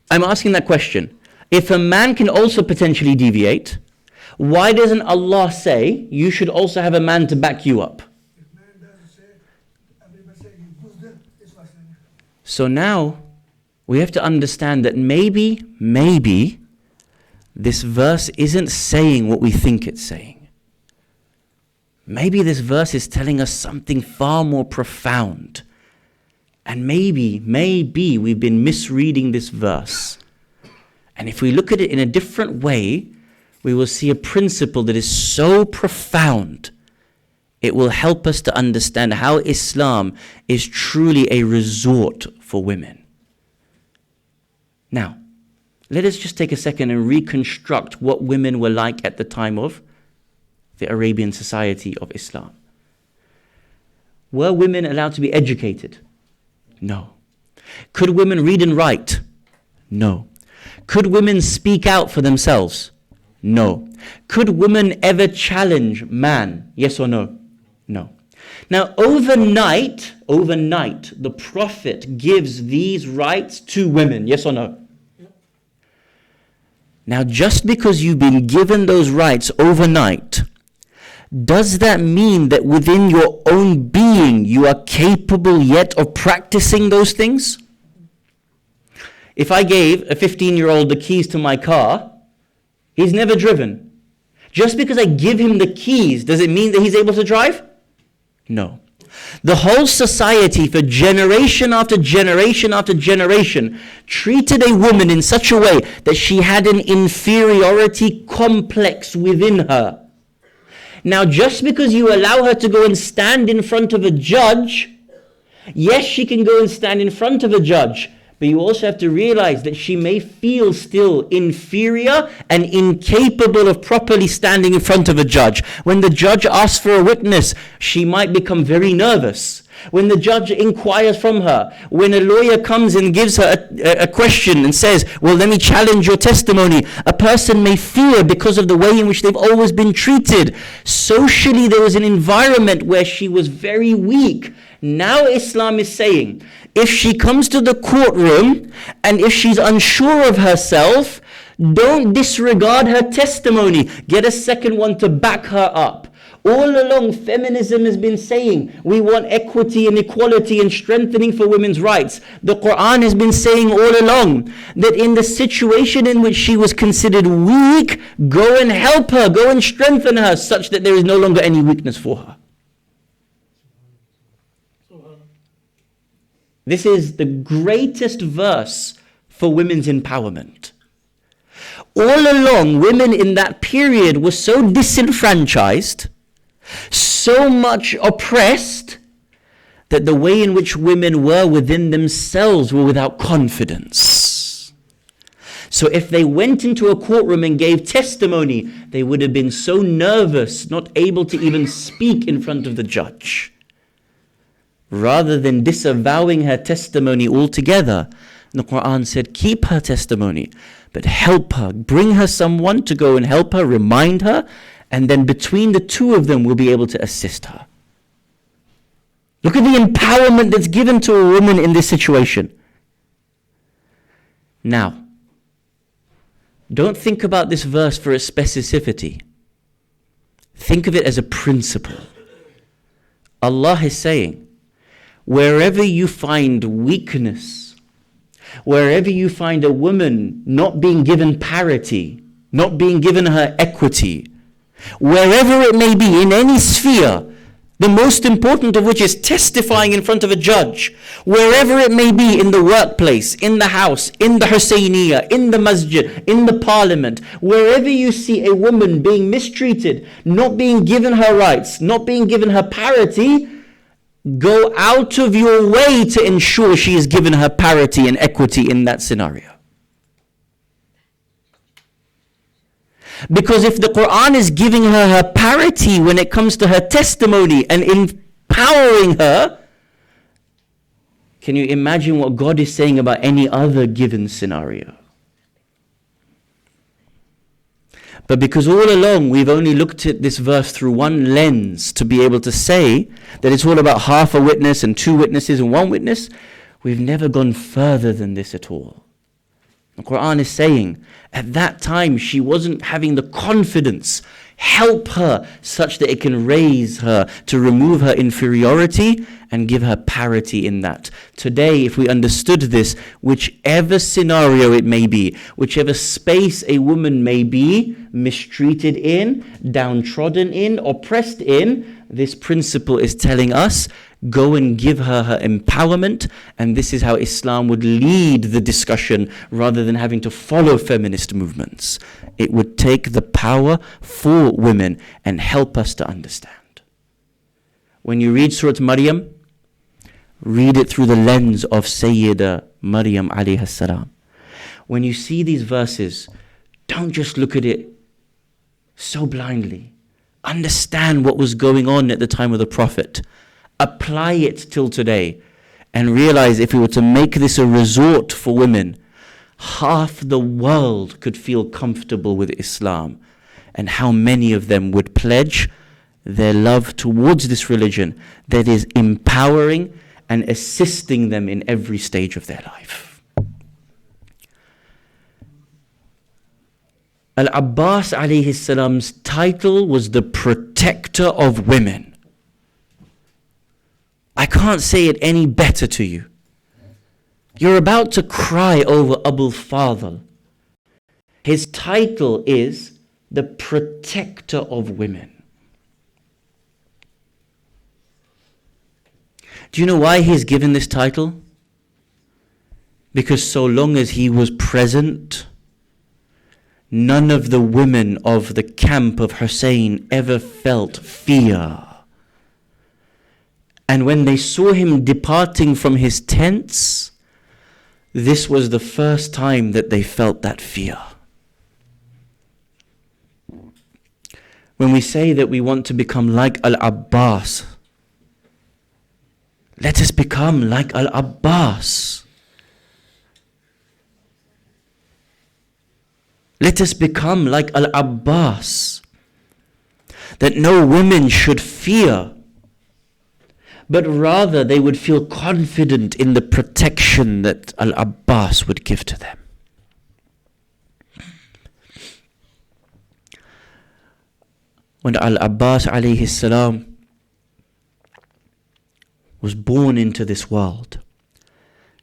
I'm asking that question. If a man can also potentially deviate, why doesn't Allah say you should also have a man to back you up? So now we have to understand that maybe this verse isn't saying what we think it's saying. Maybe this verse is telling us something far more profound. And maybe we've been misreading this verse. And if we look at it in a different way, we will see a principle that is so profound. It will help us to understand how Islam is truly a resort for women. Now, let us just take a second and reconstruct what women were like at the time of the Arabian society of Islam. Were women allowed to be educated? No. Could women read and write? No. Could women speak out for themselves? No. Could women ever challenge man? Yes or no? No. Now, overnight, the Prophet gives these rights to women. Yes or no? Now, just because you've been given those rights overnight, does that mean that within your own being you are capable yet of practicing those things? If I gave a 15-year-old the keys to my car, he's never driven. Just because I give him the keys, does it mean that he's able to drive? No. The whole society for generation after generation after generation treated a woman in such a way that she had an inferiority complex within her. Now, just because you allow her to go and stand in front of a judge, yes, she can go and stand in front of a judge, but you also have to realize that she may feel still inferior and incapable of properly standing in front of a judge. When the judge asks for a witness, she might become very nervous. When the judge inquires from her, when a lawyer comes and gives her a question and says, well, let me challenge your testimony, a person may fear because of the way in which they've always been treated. Socially, there was an environment where she was very weak. Now Islam is saying, if she comes to the courtroom and if she's unsure of herself, don't disregard her testimony. Get a second one to back her up. All along, feminism has been saying we want equity and equality and strengthening for women's rights. The Quran has been saying all along that in the situation in which she was considered weak, go and help her, go and strengthen her such that there is no longer any weakness for her. This is the greatest verse for women's empowerment. All along, women in that period were so disenfranchised, so much oppressed, that the way in which women were within themselves were without confidence. So if they went into a courtroom and gave testimony, they would have been so nervous, not able to even speak in front of the judge. Rather than disavowing her testimony altogether, the Quran said, keep her testimony, but help her, bring her someone to go and help her, remind her, and then between the two of them we'll be able to assist her. Look at the empowerment that's given to a woman in this situation. Now, don't think about this verse for its specificity. Think of it as a principle. Allah is saying, wherever you find weakness, wherever you find a woman not being given parity, not being given her equity, wherever it may be, in any sphere, the most important of which is testifying in front of a judge, wherever it may be, in the workplace, in the house, in the Husayniyah, in the masjid, in the parliament, wherever you see a woman being mistreated, not being given her rights, not being given her parity, go out of your way to ensure she is given her parity and equity in that scenario. Because if the Quran is giving her her parity when it comes to her testimony and empowering her, can you imagine what God is saying about any other given scenario? But because all along we've only looked at this verse through one lens to be able to say that it's all about half a witness and two witnesses and one witness, we've never gone further than this at all. The Quran is saying, at that time she wasn't having the confidence. Help her such that it can raise her to remove her inferiority and give her parity in that. Today, if we understood this, whichever scenario it may be, whichever space a woman may be mistreated in, downtrodden in, oppressed in, this principle is telling us, go and give her her empowerment, and this is how Islam would lead the discussion rather than having to follow feminist movements. It would take the power for women and help us to understand. When you read Surah Maryam, read it through the lens of Sayyida Maryam alayha salam. When you see these verses, don't just look at it so blindly. Understand what was going on at the time of the Prophet. Apply it till today and realize if we were to make this a resort for women, half the world could feel comfortable with Islam, and how many of them would pledge their love towards this religion that is empowering and assisting them in every stage of their life. Al-Abbas alayhi salam's title was the protector of women. I can't say it any better to you. You're about to cry over Abul Fadl. His title is the protector of women. Do you know why he's given this title? Because so long as he was present, none of the women of the camp of Hussein ever felt fear. And when they saw him departing from his tents, this was the first time that they felt that fear. When we say that we want to become like Al-Abbas, let us become like Al-Abbas. Let us become like Al-Abbas. That no women should fear, but rather they would feel confident in the protection that Al-Abbas would give to them. When Al-Abbas alayhi salam was born into this world,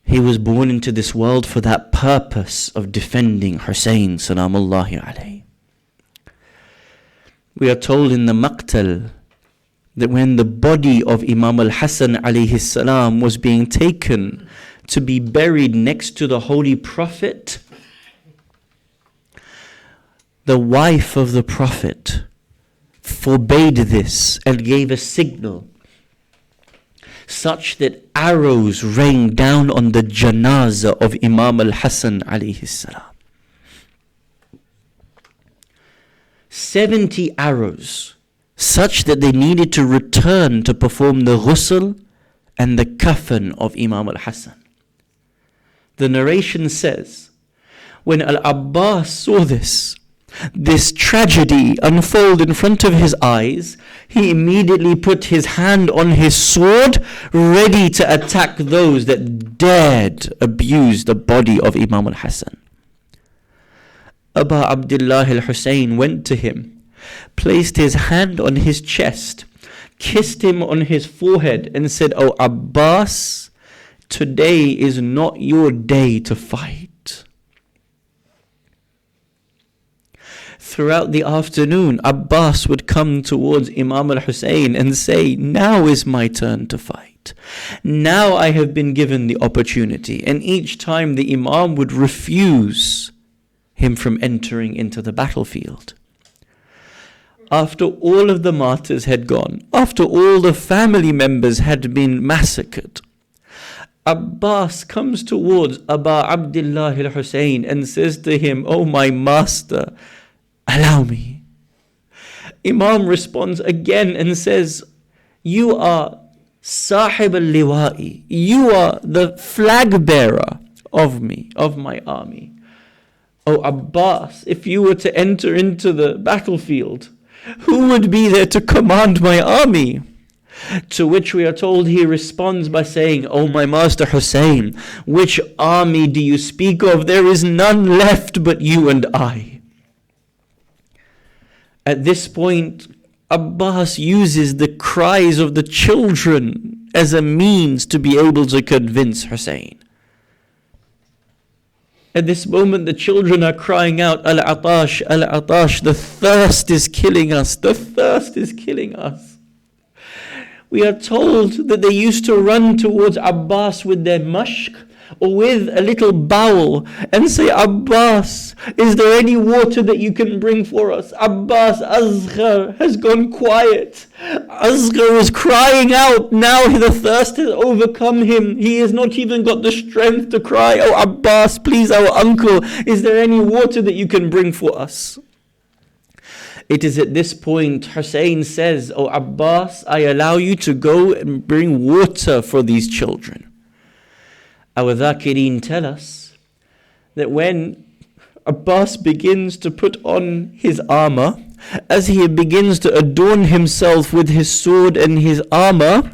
he was born into this world for that purpose of defending Hussein salamullahi alayhi. We are told in the Maqtal that when the body of Imam al-Hasan alayhi salam was being taken to be buried next to the Holy Prophet, the wife of the Prophet forbade this and gave a signal such that arrows rained down on the janazah of Imam al-Hasan alayhi salam. 70 arrows, such that they needed to return to perform the ghusl and the kafan of Imam al-Hassan. The narration says, when Al-Abbas saw this tragedy unfold in front of his eyes, he immediately put his hand on his sword, ready to attack those that dared abuse the body of Imam al-Hassan. Abu Abdullah al-Hussein went to him, placed his hand on his chest, kissed him on his forehead and said, "O Abbas, today is not your day to fight." Throughout the afternoon, Abbas would come towards Imam al-Hussein and say, "Now is my turn to fight. Now I have been given the opportunity." And each time the Imam would refuse him from entering into the battlefield. After all of the martyrs had gone, after all the family members had been massacred, Abbas comes towards Abu Abdullah al-Hussein and says to him, "Oh my master, allow me." Imam responds again and says, "You are Sahib al-Liwa'i. You are the flag bearer of me, of my army. Oh Abbas, if you were to enter into the battlefield, who would be there to command my army?" To which we are told he responds by saying, "Oh my master Hussein, which army do you speak of? There is none left but you and I." At this point, Abbas uses the cries of the children as a means to be able to convince Hussein. At this moment, the children are crying out, "Al-Atash, Al-Atash, the thirst is killing us, the thirst is killing us." We are told that they used to run towards Abbas with their mashk or with a little bowl and say, "Abbas, is there any water that you can bring for us? Abbas, Asghar has gone quiet. Asghar is crying out. Now the thirst has overcome him. He has not even got the strength to cry. Oh Abbas, please, our uncle, is there any water that you can bring for us?" It is at this point Hussein says, "Oh Abbas, I allow you to go and bring water for these children." Our Dhakirin tell us that when Abbas begins to put on his armor, as he begins to adorn himself with his sword and his armor,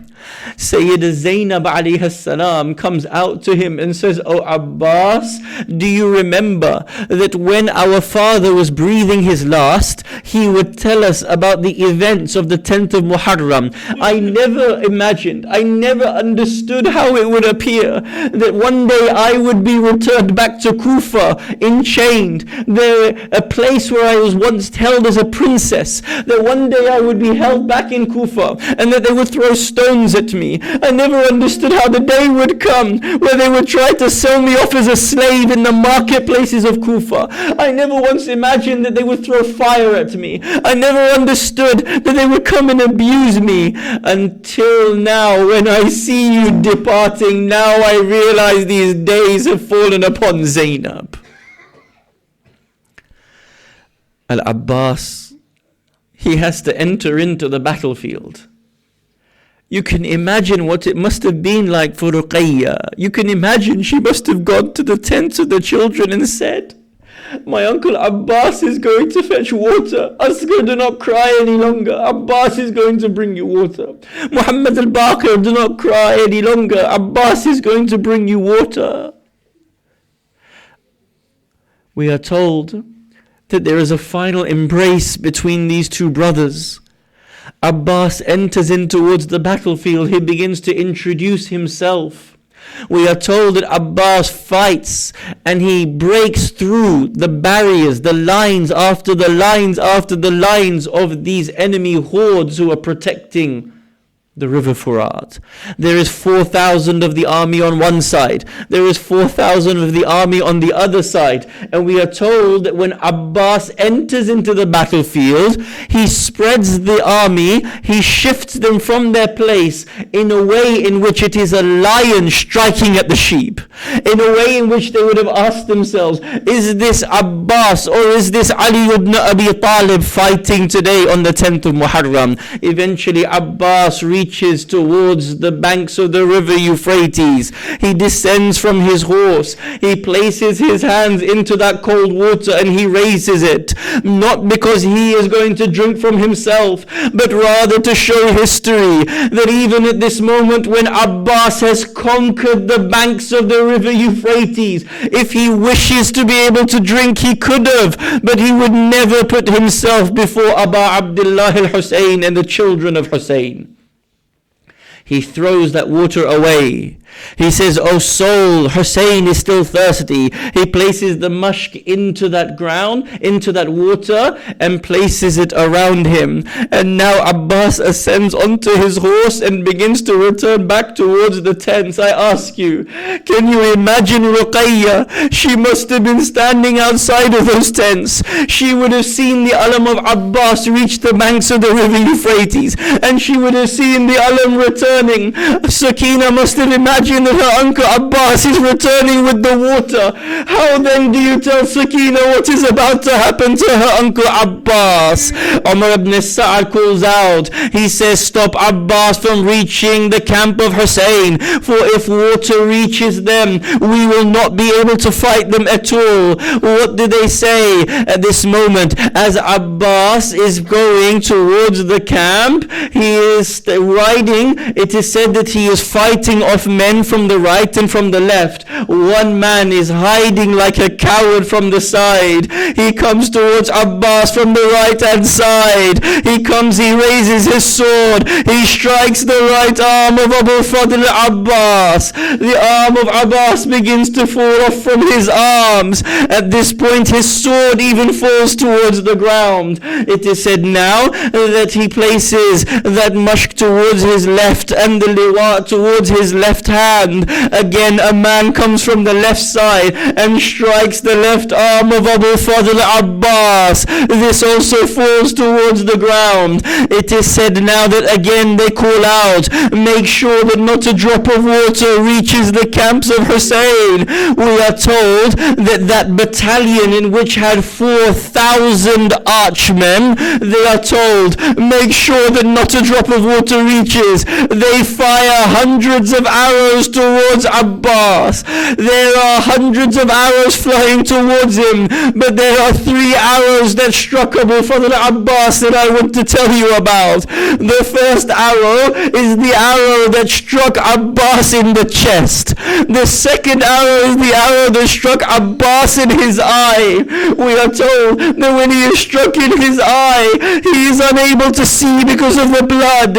Sayyida Zainab alayhi salam comes out to him and says, "Oh Abbas, do you remember that when our father was breathing his last, he would tell us about the events of the 10th of Muharram? I never imagined, I never understood how it would appear that one day I would be returned back to Kufa, enchained, there, a place where I was once held as a princess, that one day I would be held back in Kufa and that they would throw stones at me. I never understood how the day would come where they would try to sell me off as a slave in the marketplaces of Kufa. I never once imagined that they would throw fire at me. I never understood that they would come and abuse me. Until now, when I see you departing, now I realize these days have fallen upon Zainab." Al-Abbas, he has to enter into the battlefield. You can imagine what it must have been like for Ruqayya. You can imagine she must have gone to the tents of the children and said, "My uncle Abbas is going to fetch water. Asghar, do not cry any longer. Abbas is going to bring you water. Muhammad al-Baqir, do not cry any longer. Abbas is going to bring you water." We are told that there is a final embrace between these two brothers. Abbas enters in towards the battlefield. He begins to introduce himself. We are told that Abbas fights and he breaks through the barriers, the lines after the lines after the lines of these enemy hordes who are protecting the river Furat. There is 4,000 of the army on one side. There is 4,000 of the army on the other side. And we are told that when Abbas enters into the battlefield, he spreads the army, he shifts them from their place in a way in which it is a lion striking at the sheep. In a way in which they would have asked themselves, is this Abbas or is this Ali ibn Abi Talib fighting today on the 10th of Muharram? Eventually Abbas reaches towards the banks of the river Euphrates. He descends from his horse. He places his hands into that cold water and he raises it. Not because he is going to drink from himself, but rather to show history that even at this moment when Abbas has conquered the banks of the river Euphrates, if he wishes to be able to drink, he could have, but he would never put himself before Abu Abdullah al-Hussein and the children of Hussein. He throws that water away. He says, "O soul, Hussein is still thirsty." He places the mushk into that ground, into that water, and places it around him. And now Abbas ascends onto his horse and begins to return back towards the tents. I ask you, can you imagine Ruqayya? She must have been standing outside of those tents. She would have seen the alam of Abbas reach the banks of the river Euphrates, and she would have seen the alam returning. Sakina must have imagined that her uncle Abbas is returning with the water. How then do you tell Sakina what is about to happen to her uncle Abbas? Umar ibn Sa'ad calls out. He says, "Stop Abbas from reaching the camp of Hussein, for if water reaches them, we will not be able to fight them at all." What do they say at this moment? As Abbas is going towards the camp, he is riding. It is said that he is fighting off men from the right and from the left. One man is hiding like a coward from the side. He comes towards Abbas from the right hand side. He raises his sword. He strikes the right arm of Abu Fadl Abbas. The arm of Abbas begins to fall off from his arms. At this point his sword even falls towards the ground. It is said now that he places that mushk towards his left and the liwa towards his left hand. Again a man comes from the left side and strikes the left arm of Abu Fadl Abbas. This also falls towards the ground. It is said now that again they call out, "Make sure that not a drop of water reaches the camps of Hussein." We are told that that battalion in which had 4,000 archmen, they are told, "Make sure that not a drop of water reaches." They fire hundreds of arrows towards Abbas. There are hundreds of arrows flying towards him, but there are 3 arrows that struck Abu Fadl Abbas that I want to tell you about. The first arrow is the arrow that struck Abbas in the chest. The second arrow is the arrow that struck Abbas in his eye. We are told that when he is struck in his eye, he is unable to see because of the blood.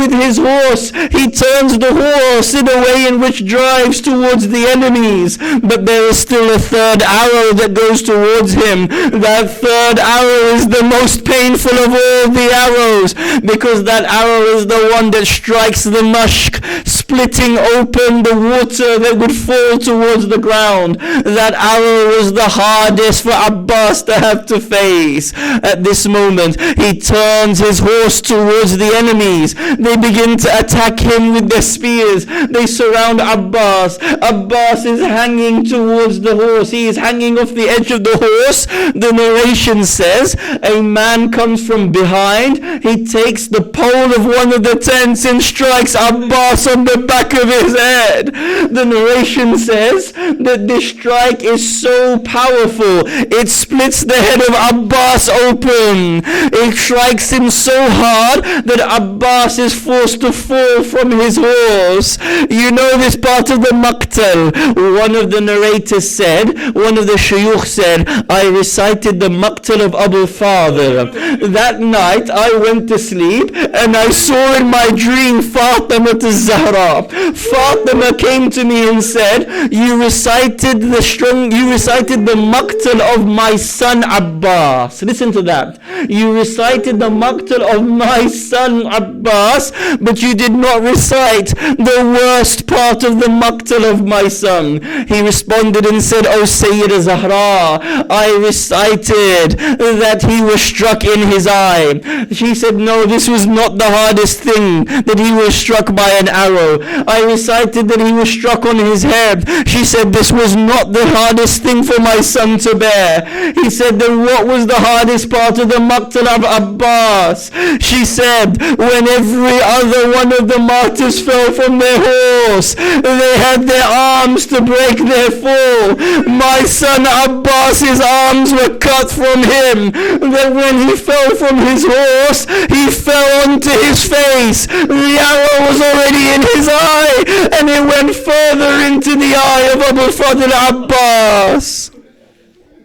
With his horse, he turns the horse in a way in which drives towards the enemies. But there is still a third arrow that goes towards him. That third arrow is the most painful of all the arrows, because that arrow is the one that strikes the mushk, splitting open the water that would fall towards the ground. That arrow was the hardest for Abbas to have to face. At this moment, he turns his horse towards the enemies. They begin to attack him with their spears. They surround Abbas. Abbas is hanging towards the horse. He is hanging off the edge of the horse. The narration says a man comes from behind. He takes the pole of one of the tents and strikes Abbas on the back of his head. The narration says that this strike is so powerful, it splits the head of Abbas open. It strikes him so hard that Abbas is forced to fall from his horse. You know this part of the Maqtal. One of the narrators said, one of the shuyukh said, "I recited the Maqtal of Abu Fadl. That night I went to sleep and I saw in my dream Fatima al-Zahra. Fatima came to to me and said, you recited the maqtal of my son Abbas. Listen to that. You recited the maqtal of my son Abbas, but you did not recite the worst part of the maqtal of my son. He responded and said, O Sayyid Zahra, I recited that he was struck in his eye. She said, no, this was not the hardest thing, that he was struck by an arrow. I recited that he was struck on his head. She said, this was not the hardest thing for my son to bear. He said, then what was the hardest part of the maqtal of Abbas? She said, when every other one of the martyrs fell from their horse, they had their arms to break their fall. My son Abbas's arms were cut from him, that when he fell from his horse, he fell onto his face. The arrow was already in his eye, and it went further into the eye of Abu Fadl Abbas.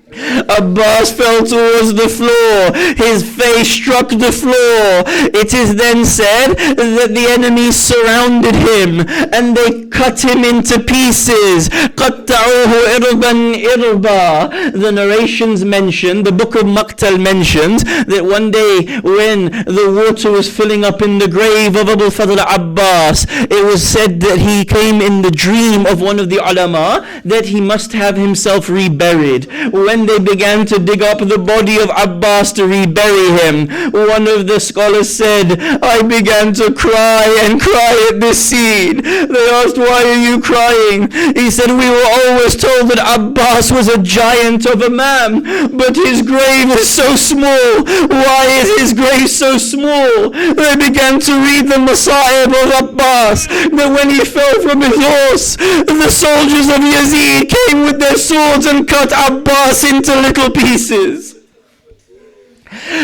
Abbas fell towards the floor. His face struck the floor. It is then said that the enemies surrounded him and they cut him into pieces. قَطَّعُوهُ إِرْبًا إِرْبًا. The narrations mention, the book of Maqtal mentions, that one day when the water was filling up in the grave of Abu Fadl Abbas, it was said that he came in the dream of one of the ulama that he must have himself reburied. When they began to dig up the body of Abbas to rebury him, one of the scholars said, I began to cry and cry at this scene. They asked, why are you crying? He said, we were always told that Abbas was a giant of a man, but his grave is so small. Why is his grave so small? They began to read the Masa'ib of Abbas, that when he fell from his horse, the soldiers of Yazid came with their swords and cut Abbas into little pieces.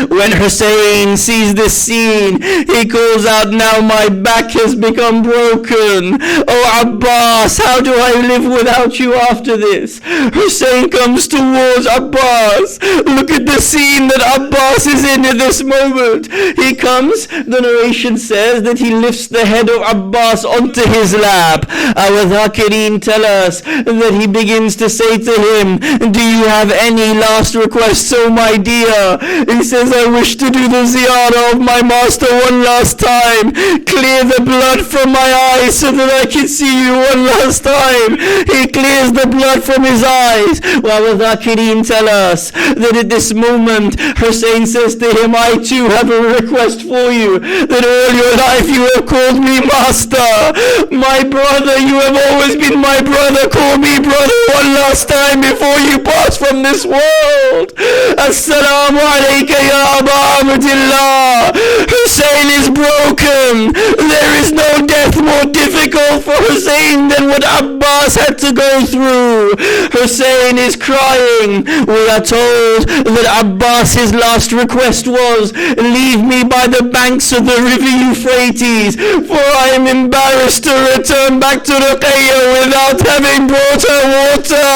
When Hussein sees this scene, he calls out, now my back has become broken. Oh Abbas, how do I live without you after this? Hussein comes towards Abbas. Look at the scene that Abbas is in at this moment. He comes, the narration says that he lifts the head of Abbas onto his lap. Our Dhakirin tell us that he begins to say to him, do you have any last requests, oh my dear? He says, I wish to do the ziyarah of my master one last time. Clear the blood from my eyes so that I can see you one last time. He clears the blood from his eyes. Well, the Dhakirin tell us that at this moment, Hussein says to him, I too have a request for you, that all your life you have called me master. My brother, you have always been my brother. Call me brother one last time before you pass from this world. Assalamu alayka ya Aba Abdillah. Hussein is broken. There is no death more difficult for Hussein than what Abbas had to go through. Hussein is crying. We are told that Abbas's last request was, leave me by the banks of the river Euphrates, for I am embarrassed to return back to Ruqayya without having brought her water.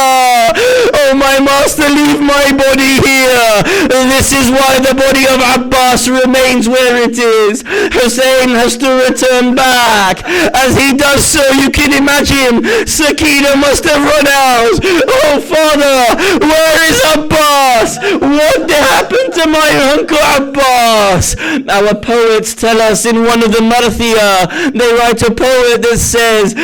Oh my master, leave my body here. This is why the body of Abbas remains where it is. Hussein has to return back. As he does so, you can imagine Sakina must have run out. Oh father, where is Abbas? What happened to my uncle Abbas? Our poets tell us in one of the Marthiyah, they write a poet that says,